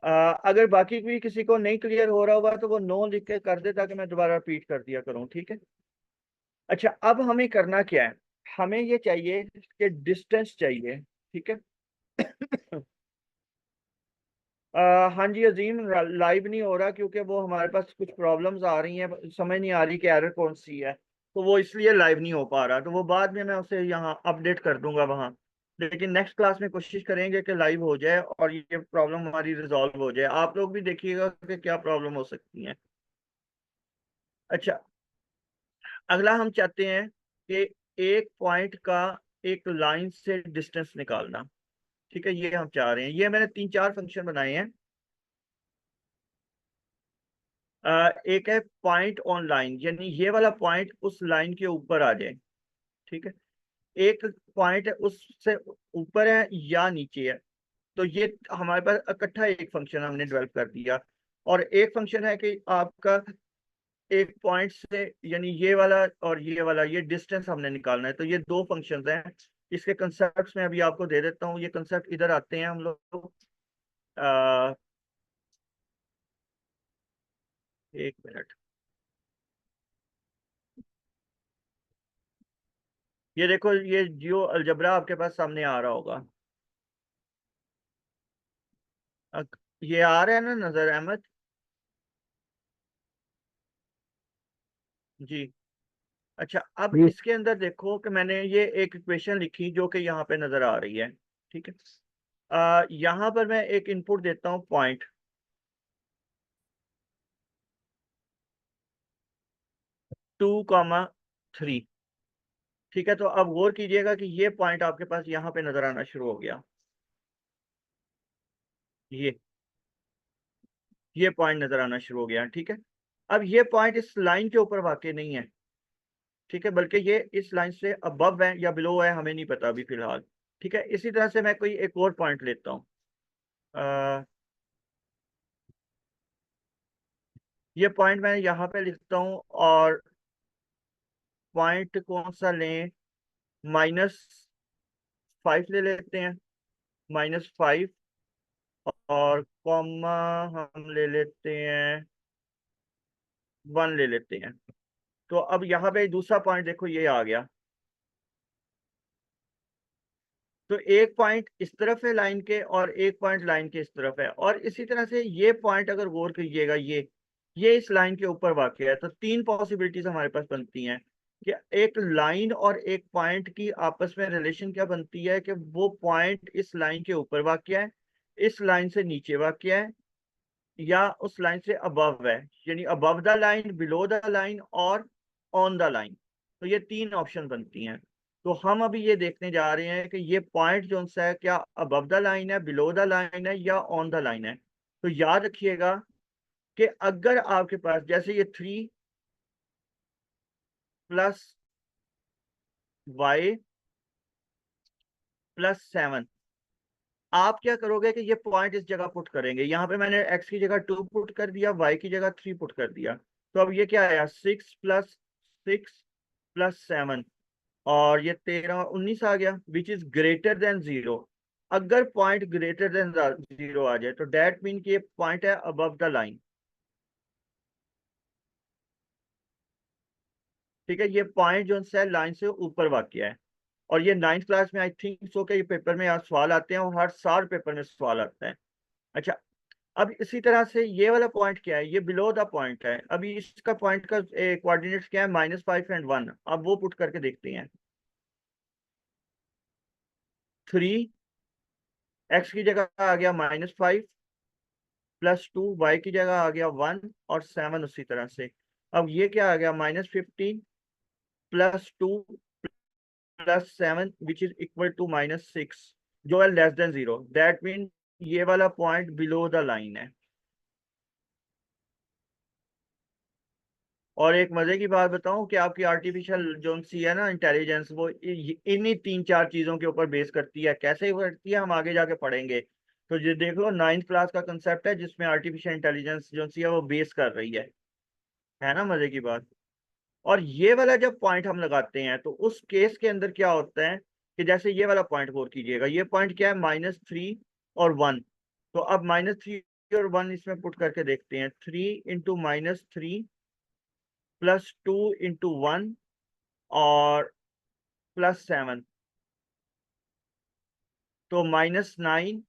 अगर बाकी भी किसी को नहीं क्लियर हो रहा होगा तो वो नो लिख के कर दे, ताकि मैं दोबारा रिपीट कर दिया करूँ। ठीक है, अच्छा, अब हमें करना क्या है, हमें ये चाहिए कि डिस्टेंस चाहिए। ठीक है, हाँ जी अजीम, लाइव नहीं हो रहा क्योंकि वो हमारे पास कुछ प्रॉब्लम्स आ रही हैं, समझ नहीं आ रही कि एरर कौन सी है, तो वो इसलिए लाइव नहीं हो पा रहा। तो वो बाद में मैं उसे यहाँ अपडेट कर दूंगा वहाँ। लेकिन नेक्स्ट क्लास में कोशिश करेंगे कि लाइव हो जाए और ये प्रॉब्लम हमारी रिजॉल्व हो जाए। आप लोग भी देखिएगा कि क्या प्रॉब्लम हो सकती है। अच्छा, अगला हम चाहते हैं कि एक पॉइंट का एक लाइन से डिस्टेंस निकालना। ठीक है, ये हम चाह रहे हैं। ये मैंने 3-4 फंक्शन बनाए हैं। एक है पॉइंट ऑन लाइन, यानी ये वाला पॉइंट उस लाइन के ऊपर आ जाए। ठीक है, एक पॉइंट उससे ऊपर है या नीचे है। तो ये हमारे पास इकट्ठा एक फंक्शन हमने डेवलप कर दिया। और एक फंक्शन है कि आपका एक पॉइंट से, यानी ये वाला और ये वाला, ये डिस्टेंस हमने निकालना है। तो ये दो फंक्शंस हैं। इसके कंसेप्ट में अभी आपको दे देता हूँ। ये कंसेप्ट इधर आते हैं हम लोग, एक मिनट। ये देखो, ये जियो अलजबरा आपके पास सामने आ रहा होगा। ये आ रहा है ना नजर, अहमद जी? अच्छा, अब जी इसके अंदर देखो कि मैंने ये एक इक्वेशन लिखी जो कि यहाँ पे नजर आ रही है। ठीक है, यहाँ पर मैं एक इनपुट देता हूँ, पॉइंट 2,3। ठीक है, तो अब गौर कीजिएगा कि ये पॉइंट आपके पास यहाँ पे नजर आना शुरू हो गया। ये पॉइंट नजर आना शुरू हो गया, ठीक है। अब ये पॉइंट इस लाइन के ऊपर वाकई नहीं है, ठीक है, बल्कि ये इस लाइन से अबव है या बिलो है, हमें नहीं पता अभी फिलहाल, ठीक है। इसी तरह से मैं कोई एक और पॉइंट लेता हूँ, ये पॉइंट मैं यहाँ पे लिखता हूँ, और पॉइंट कौन सा लें, -5 ले लेते हैं, -5, और कॉमा हम ले लेते हैं 1 ले लेते हैं। तो अब यहाँ पे दूसरा पॉइंट देखो, ये आ गया। तो एक पॉइंट इस तरफ है लाइन के, और एक पॉइंट लाइन के इस तरफ है, और इसी तरह से ये पॉइंट अगर गौर कीजिएगा, ये इस लाइन के ऊपर वाक़ है। तो 3 पॉसिबिलिटीज हमारे पास बनती हैं कि एक लाइन और एक पॉइंट की आपस में रिलेशन क्या बनती है, कि वो पॉइंट इस लाइन के ऊपर वाक़ है, इस लाइन से नीचे वाक़ है, या उस लाइन से अबव है, यानी above the line, below the line, और ऑन द लाइन। तो ये 3 ऑप्शन बनती हैं। तो हम अभी ये देखने जा रहे हैं कि ये पॉइंट जो सा है, क्या अबव द लाइन है, बिलो द लाइन है, या ऑन द लाइन है। तो याद रखिएगा कि अगर आपके पास जैसे ये 3 + y + 7, आप क्या करोगे कि ये पॉइंट इस जगह पुट करेंगे। यहाँ पे मैंने x की जगह 2 पुट कर दिया, y की जगह 3 पुट कर दिया। तो अब ये क्या आया, 6 + 6 + 7, और ये 13 और 19 आ गया, विच इज ग्रेटर देन 0। अगर पॉइंट ग्रेटर देन 0 आ जाए, तो डेट मीन कि ये पॉइंट है अबव द लाइन, ठीक है। ये पॉइंट जो है लाइन से ऊपर वाक़ है। और ये 9th क्लास में आई थिंक सो के ये पेपर में यहाँ सवाल आते हैं, और हर साल पेपर में सवाल आता है। अच्छा, अब इसी तरह से ये वाला पॉइंट क्या है, ये बिलो द पॉइंट है। अभी इसका पॉइंट का कोऑर्डिनेट्स क्या है, -5 और 1। अब वो पुट करके देखते हैं। 3 x की जगह आ गया -5, +2 y की जगह आ गया 1, और 7 उसी तरह से। अब ये क्या आ गया, -15 +2 +7 विच इज इक्वल टू -6, जो है लेस देन 0। दैट मीन ये वाला पॉइंट बिलो द लाइन है। और एक मजे की बात बताऊं कि आपकी आर्टिफिशियल जो सी है ना इंटेलिजेंस, वो इन्हीं 3-4 चीजों के ऊपर बेस करती है। कैसे करती है हम आगे जाके पढ़ेंगे। तो ये देख लो, 9th क्लास का कंसेप्ट है जिसमें आर्टिफिशियल इंटेलिजेंस जो सी है वो बेस कर रही है ना मजे की बात। और ये वाला जब पॉइंट हम लगाते हैं, तो उस केस के अंदर क्या होता है कि जैसे ये वाला पॉइंट गौर कीजिएगा, ये पॉइंट क्या है, -3 और 1। तो अब -3 और 1 इसमें पुट करके देखते हैं। 3 × -3 +2 × 1 और +7, तो -9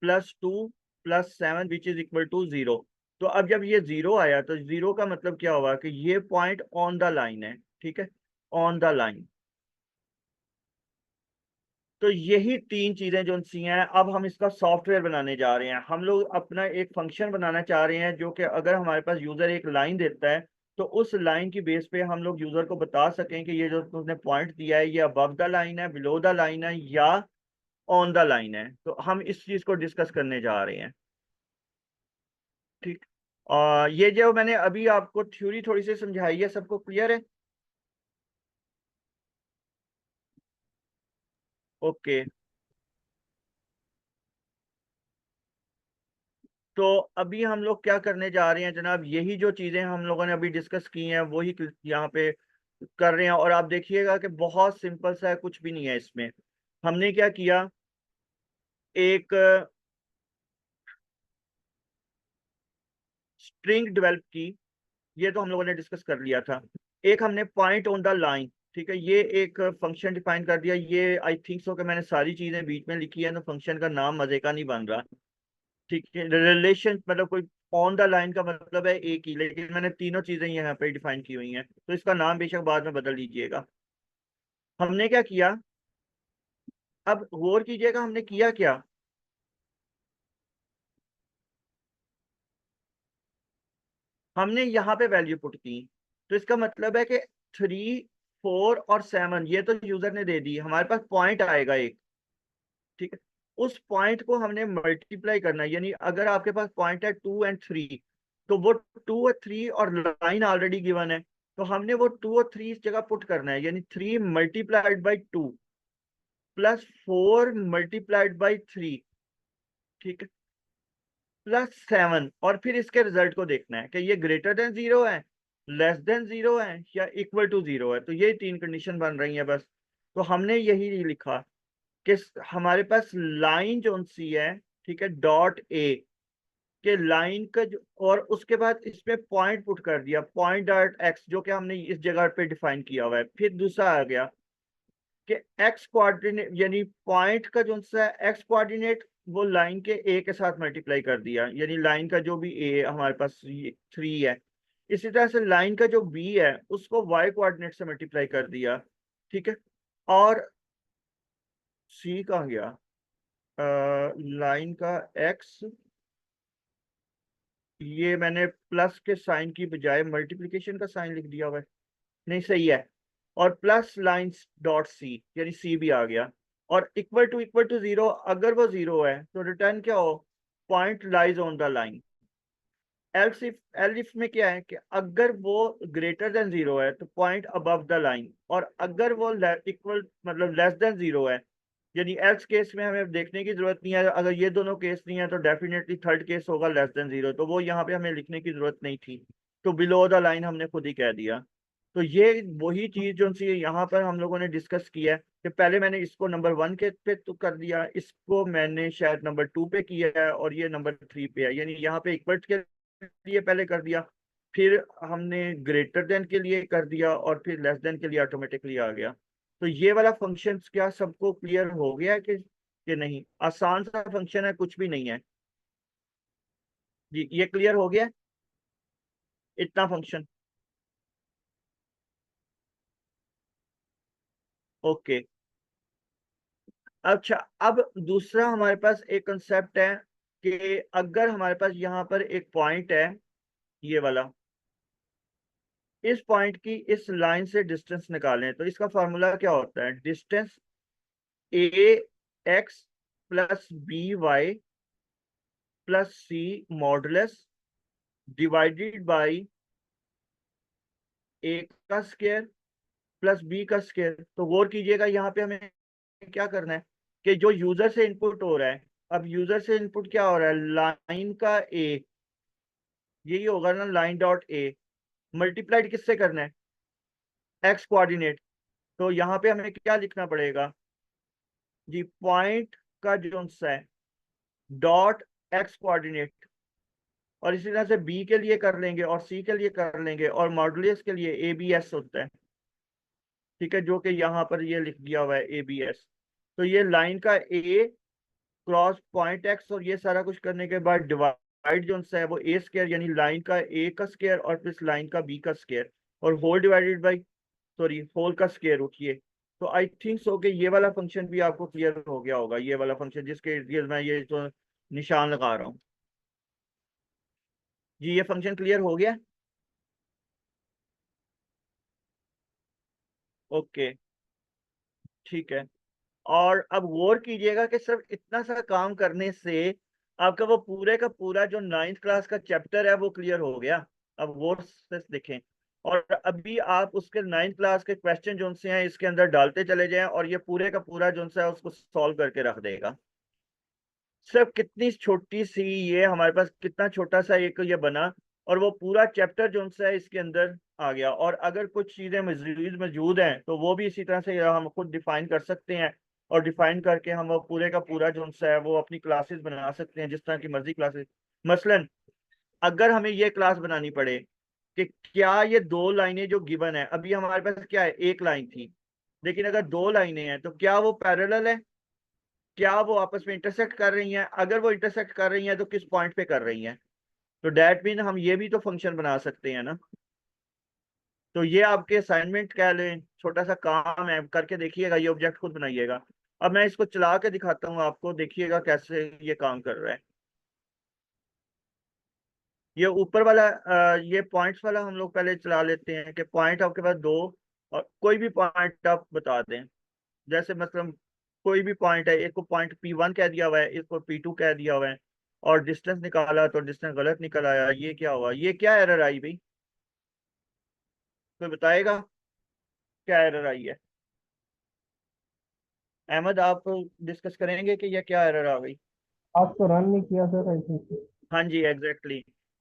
+2 +7 विच इज इक्वल टू 0। तो अब जब ये 0 आया, तो 0 का मतलब क्या हुआ कि ये पॉइंट ऑन द लाइन है, ठीक है, ऑन द लाइन। तो यही 3 चीजें जो सी हैं। अब हम इसका सॉफ्टवेयर बनाने जा रहे हैं। हम लोग अपना एक फंक्शन बनाना चाह रहे हैं, जो कि अगर हमारे पास यूजर एक लाइन देता है, तो उस लाइन की बेस पे हम लोग यूजर को बता सकें कि ये जो तुमने पॉइंट दिया है, ये अबव द लाइन है, बिलो द लाइन है, या ऑन द लाइन है। तो हम इस चीज को डिस्कस करने जा रहे हैं, ठीक। ये जो मैंने अभी आपको थ्योरी थोड़ी सी समझाई है, सबको क्लियर है? ओके। तो अभी हम लोग क्या करने जा रहे हैं जनाब, यही जो चीजें हम लोगों ने अभी डिस्कस की हैं वही यहाँ पे कर रहे हैं। और आप देखिएगा कि बहुत सिंपल सा है, कुछ भी नहीं है इसमें। हमने क्या किया, एक स्ट्रिंग डेवलप की, ये तो हम लोगों ने डिस्कस कर लिया था। एक हमने पॉइंट ऑन द लाइन, ठीक है, ये एक फंक्शन डिफाइन कर दिया। ये आई थिंक सो कि मैंने सारी चीजें बीच में लिखी है, तो फंक्शन का नाम मजे का नहीं बन रहा, ठीक है। रिलेशन मतलब कोई ऑन द लाइन का मतलब है एक ही, लेकिन मैंने तीनों चीजें यहाँ पे डिफाइन की हुई हैं, तो इसका नाम बेशक बाद में बदल लीजिएगा। हमने क्या किया, अब गौर कीजिएगा हमने किया क्या। हमने यहाँ पे वैल्यू पुट की, तो इसका मतलब है कि 3, 4 और 7 ये तो यूजर ने दे दी, हमारे पास पॉइंट आएगा एक, ठीक है। उस पॉइंट को हमने मल्टीप्लाई करना है। यानी अगर आपके पास पॉइंट है 2 और 3, तो वो 2 और 3 और लाइन ऑलरेडी गिवन है, तो हमने वो 2 और 3 इस जगह पुट करना है। यानी 3 multiplied by 2 plus 4 multiplied by 3, ठीक है, प्लस 7, और फिर इसके रिजल्ट को देखना है कि ये ग्रेटर देन 0 है, लेस देन 0 है, या इक्वल टू 0 है। तो ये 3 कंडीशन बन रही है बस। तो हमने यही लिखा कि हमारे पास लाइन जो सी है, ठीक है, डॉट ए के लाइन का जो, और उसके बाद इसमें पॉइंट पुट कर दिया, पॉइंट डॉट एक्स, जो कि हमने इस जगह पे डिफाइन किया हुआ है। फिर दूसरा आ गया कि एक्स कोऑर्डिनेट, यानी पॉइंट का जो सा एक्स कोऑर्डिनेट वो लाइन के ए के साथ मल्टीप्लाई कर दिया, यानी लाइन का जो भी ए हमारे पास 3 है। इसी तरह से लाइन का जो बी है उसको वाई कोऑर्डिनेट से मल्टीप्लाई कर दिया, ठीक है। और सी कहाँ गया, लाइन का एक्स, ये मैंने प्लस के साइन की बजाय मल्टीप्लिकेशन का साइन लिख दिया हुआ है, नहीं सही है। और प्लस लाइन्स डॉट सी, यानी सी भी आ गया। और इक्वल टू 0, अगर वो 0 है तो रिटर्न क्या हो, point lies on the line. Else if, L if में क्या है कि अगर वो ग्रेटर देन 0 है तो पॉइंट अबव द लाइन, और अगर वो इक्वल मतलब लेस देन 0 है, यानी एल्स केस में हमें देखने की जरूरत नहीं है। अगर ये दोनों केस नहीं है तो डेफिनेटली थर्ड केस होगा लेस देन 0, तो वो यहाँ पे हमें लिखने की जरूरत नहीं थी, तो बिलो द लाइन हमने खुद ही कह दिया। तो ये वही चीज जो सी यहाँ पर हम लोगों ने डिस्कस किया है कि पहले मैंने इसको नंबर 1 के पे तो कर दिया, इसको मैंने शायद नंबर 2 पे किया है, और ये नंबर 3 पे है। यानी यहाँ पे इक्वल के लिए पहले कर दिया, फिर हमने ग्रेटर देन के लिए कर दिया, और फिर लेस देन के लिए ऑटोमेटिकली आ गया। तो ये वाला फंक्शन क्या सबको क्लियर हो गया है कि नहीं? आसान सा फंक्शन है, कुछ भी नहीं है जी। ये क्लियर हो गया इतना फंक्शन? ओके। अच्छा, अब दूसरा हमारे पास एक कंसेप्ट है कि अगर हमारे पास यहाँ पर एक पॉइंट है, ये वाला, इस पॉइंट की इस लाइन से डिस्टेंस निकालें, तो इसका फॉर्मूला क्या होता है, distance A X plus B Y plus C modulus divided by A का स्क्वायर प्लस बी का स्क्वायर। तो गौर कीजिएगा यहाँ पे हमें क्या करना है कि जो यूजर से इनपुट हो रहा है, अब यूजर से इनपुट क्या हो रहा है, लाइन का ए, यही होगा ना, लाइन डॉट ए, मल्टीप्लाइड किससे करना है, एक्स कोऑर्डिनेट। तो यहाँ पे हमें क्या लिखना पड़ेगा जी, पॉइंट का जो सा है डॉट एक्स कोऑर्डिनेट, और इसी तरह से बी के लिए कर लेंगे और सी के लिए कर लेंगे, और मॉडुलस के लिए ए बी एस होता है, ठीक है, जो कि यहाँ पर ये लिख दिया हुआ है ए बी एस। तो ये लाइन का ए क्रॉस पॉइंट एक्स, और ये सारा कुछ करने के बाद डिवाइड जो है वो ए स्क्वायर, यानी लाइन का ए का स्क्वायर और प्लस लाइन का बी का स्क्वायर, और whole divided by, sorry, whole का स्क्वायर उठिए। तो आई थिंक सो कि ये वाला फंक्शन भी आपको क्लियर हो गया होगा, ये वाला फंक्शन जिसके इर्द गिर्द मैं ये तो निशान लगा रहा हूँ जी। ये फंक्शन क्लियर हो गया? ओके, ठीक है। और अब गौर कीजिएगा कि सिर्फ इतना सा काम करने से आपका वो पूरे का पूरा जो 9th क्लास का चैप्टर है वो क्लियर हो गया। अब गौर से देखें, और अभी आप उसके 9th क्लास के क्वेश्चन जो से हैं इसके अंदर डालते चले जाएं, और ये पूरे का पूरा जो है उसको सॉल्व करके रख देगा। सिर्फ कितनी छोटी सी, ये हमारे पास कितना छोटा सा एक ये बना, और वो पूरा चैप्टर जो है इसके अंदर आ गया। और अगर कुछ चीजें मजीद मौजूद हैं तो वो भी इसी तरह से हम खुद डिफाइन कर सकते हैं, और डिफाइन करके हम वो पूरे का पूरा जो है वो अपनी क्लासेस बना सकते हैं, जिस तरह की मर्जी क्लासेस। मसलन अगर हमें ये क्लास बनानी पड़े कि क्या ये दो लाइनें जो गिवन है, अभी हमारे पास क्या है, एक लाइन थी, लेकिन अगर दो लाइनें हैं तो क्या वो पैरेलल है, क्या वो आपस में इंटरसेक्ट कर रही हैं, अगर वो इंटरसेक्ट कर रही हैं तो किस पॉइंट पे कर रही हैं। तो डैट मीन हम ये भी तो फंक्शन बना सकते हैं ना। तो ये आपके असाइनमेंट कह लें, छोटा सा काम है, करके देखिएगा, ये ऑब्जेक्ट खुद बनाइएगा। अब मैं इसको चला के दिखाता हूँ आपको, देखिएगा कैसे ये काम कर रहा है। ये ऊपर वाला ये पॉइंट्स वाला हम लोग पहले चला लेते हैं कि पॉइंट आपके पास दो, और कोई भी पॉइंट आप बता दें, जैसे मतलब कोई भी पॉइंट है, एक को पॉइंट P1 कह दिया हुआ है, एक को P2 कह दिया हुआ है, और डिस्टेंस निकाला तो डिस्टेंस गलत निकल आया, ये क्या हुआ, ये क्या एरर आई भाई, कोई बताएगा क्या एरर आई है? अहमद, आप डिस्कस करेंगे कि ये क्या एरर आ गई? आपको रन नहीं किया सर आई थिंक। हाँ जी, एग्जैक्टली,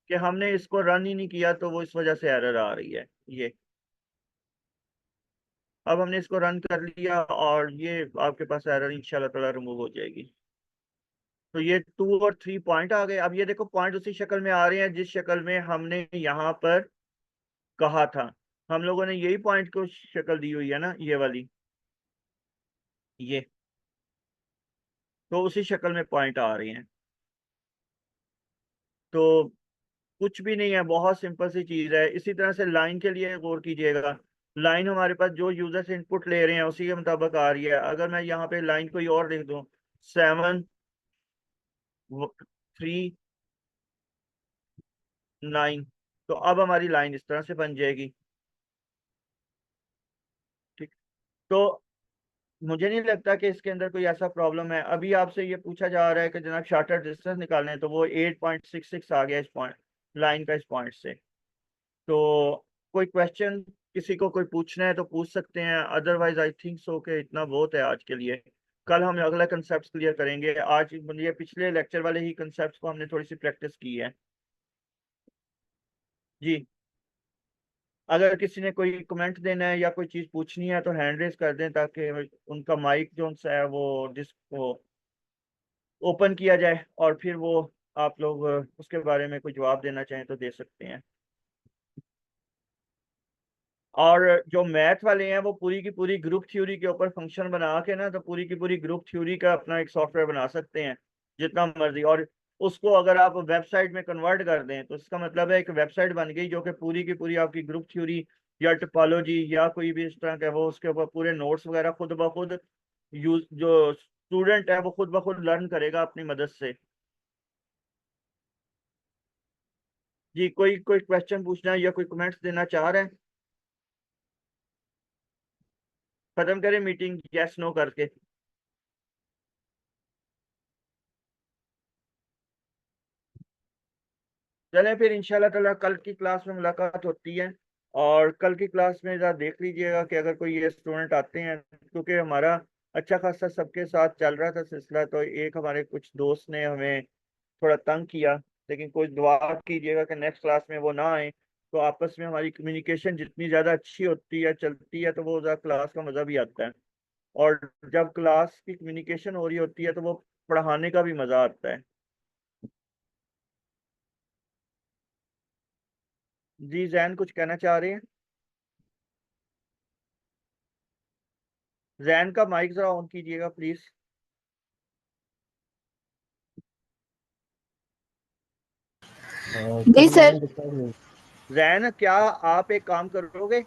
कि हमने इसको रन ही नहीं किया तो वो इस वजह से एरर आ रही है ये। अब हमने इसको रन कर लिया और ये आपके पास एरर इंशाल्लाह ताला रिमूव हो जाएगी। तो ये 2 और 3 पॉइंट आ गए। अब ये देखो पॉइंट उसी शक्ल में आ रहे हैं जिस शक्ल में हमने यहाँ पर कहा था। हम लोगों ने यही पॉइंट को शक्ल दी हुई है ना, ये वाली, ये तो उसी शक्ल में पॉइंट आ रहे हैं। तो कुछ भी नहीं है, बहुत सिंपल सी चीज है। इसी तरह से लाइन के लिए गौर कीजिएगा। लाइन हमारे पास जो यूजर से इनपुट ले रहे हैं उसी के मुताबिक आ रही है। अगर मैं यहाँ पे लाइन कोई और लिख दूं, 7 3 9, तो अब हमारी लाइन इस तरह से बन जाएगी। ठीक, तो मुझे नहीं लगता कि इसके अंदर कोई ऐसा प्रॉब्लम है। अभी आपसे ये पूछा जा रहा है कि जनाब शार्टर डिस्टेंस निकालने हैं, तो वो 8.66 आ गया इस पॉइंट, लाइन का, इस पॉइंट से। तो कोई क्वेश्चन किसी को कोई पूछना है तो पूछ सकते हैं, अदरवाइज आई थिंक सो कि इतना बहुत है आज के लिए। कल हम अगला कंसेप्ट क्लियर करेंगे। आज ये पिछले लेक्चर वाले ही कंसेप्ट को हमने थोड़ी सी प्रैक्टिस की है जी। अगर किसी ने कोई कमेंट देना है या कोई चीज़ पूछनी है तो हैंड रेज कर दें, ताकि उनका माइक जो सा है वो जिसको ओपन किया जाए, और फिर वो आप लोग उसके बारे में कोई जवाब देना चाहें तो दे सकते हैं। और जो मैथ वाले हैं वो पूरी की पूरी ग्रुप थ्योरी के ऊपर फंक्शन बना के ना, तो पूरी की पूरी ग्रुप थ्योरी का अपना एक सॉफ्टवेयर बना सकते हैं जितना मर्जी। और उसको अगर आप वेबसाइट में कन्वर्ट कर दें तो इसका मतलब है एक वेबसाइट बन गई जो कि पूरी की पूरी आपकी ग्रुप थ्योरी या टोपोलॉजी या कोई भी इस तरह का, वो उसके ऊपर पूरे नोट्स वगैरह खुद ब खुद यूज, जो स्टूडेंट है वो खुद ब खुद लर्न करेगा अपनी मदद से। जी, कोई कोई क्वेश्चन पूछना है या कोई कमेंट्स देना चाह रहे हैं? खत्म करें मीटिंग यस नो करके? चलें फिर इंशाल्लाह ताला कल की क्लास में मुलाकात होती है। और कल की क्लास में ज़रा देख लीजिएगा कि अगर कोई ये स्टूडेंट आते हैं, क्योंकि हमारा अच्छा खासा सबके साथ चल रहा था सिलसिला, तो एक हमारे कुछ दोस्त ने हमें थोड़ा तंग किया। लेकिन कोई दुआ कीजिएगा कि नेक्स्ट क्लास में वो ना आए। तो आपस में हमारी कम्युनिकेशन जितनी ज़्यादा अच्छी होती है, चलती है, तो वो ज़रा क्लास का मज़ा भी आता है। और जब क्लास की कम्युनिकेशन हो रही होती है तो वो पढ़ाने का भी मज़ा आता है। जी, जैन कुछ कहना चाह रहे हैं? जैन का माइक जरा ऑन कीजिएगा प्लीज। जी सर। जैन, क्या आप एक काम करोगे?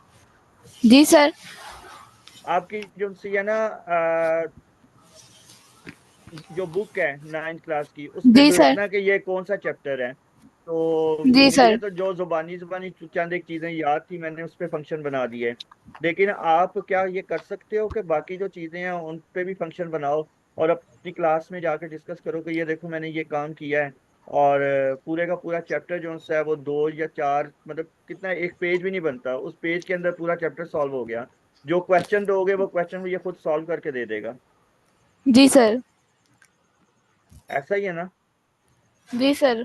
जी सर। आपकी जो सी है ना, जो बुक है 9th क्लास की, उसमें जी सर। देखना कि ये कौन सा चैप्टर है। तो जी मुझे सर। तो जो जुबानी जुबानी चंद एक चीजें याद थी, मैंने उस पर फंक्शन बना दिए। लेकिन आप क्या ये कर सकते हो कि बाकी जो चीजें हैं उन पे भी फंक्शन बनाओ, और अपनी क्लास में जाकर डिस्कस करो कि ये देखो मैंने ये काम किया है। और पूरे का पूरा चैप्टर जो है वो 2 या 4, मतलब कितना, एक पेज भी नहीं बनता, उस पेज के अंदर पूरा चैप्टर सॉल्व हो गया। जो क्वेश्चन दोगे वो क्वेश्चन ये खुद सॉल्व करके दे देगा। जी सर। ऐसा ही है ना? जी सर।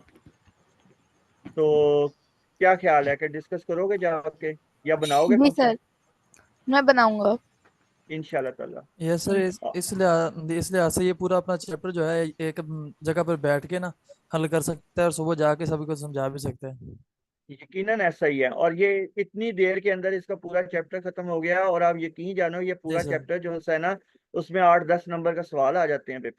तो क्या ख्याल है कि डिस्कस करोगे जाके या बनाओगे जी फंक्शन? सर, मैं बनाऊंगा। इंशाल्लाह ताला। Yes sir. इसलिए से ये पूरा अपना चैप्टर जो है एक जगह पर बैठ के ना हल कर सकते हैं और सुबह जाके सभी को समझा भी सकते हैं। यकीनन ऐसा ही है। और ये इतनी देर के अंदर इसका पूरा चैप्टर खत्म हो गया, और आप यकीन जानो ये जी पूरा सर। चैप्टर जो है ना, उसमें 8-10 नंबर का सवाल आ जाते हैं पेपर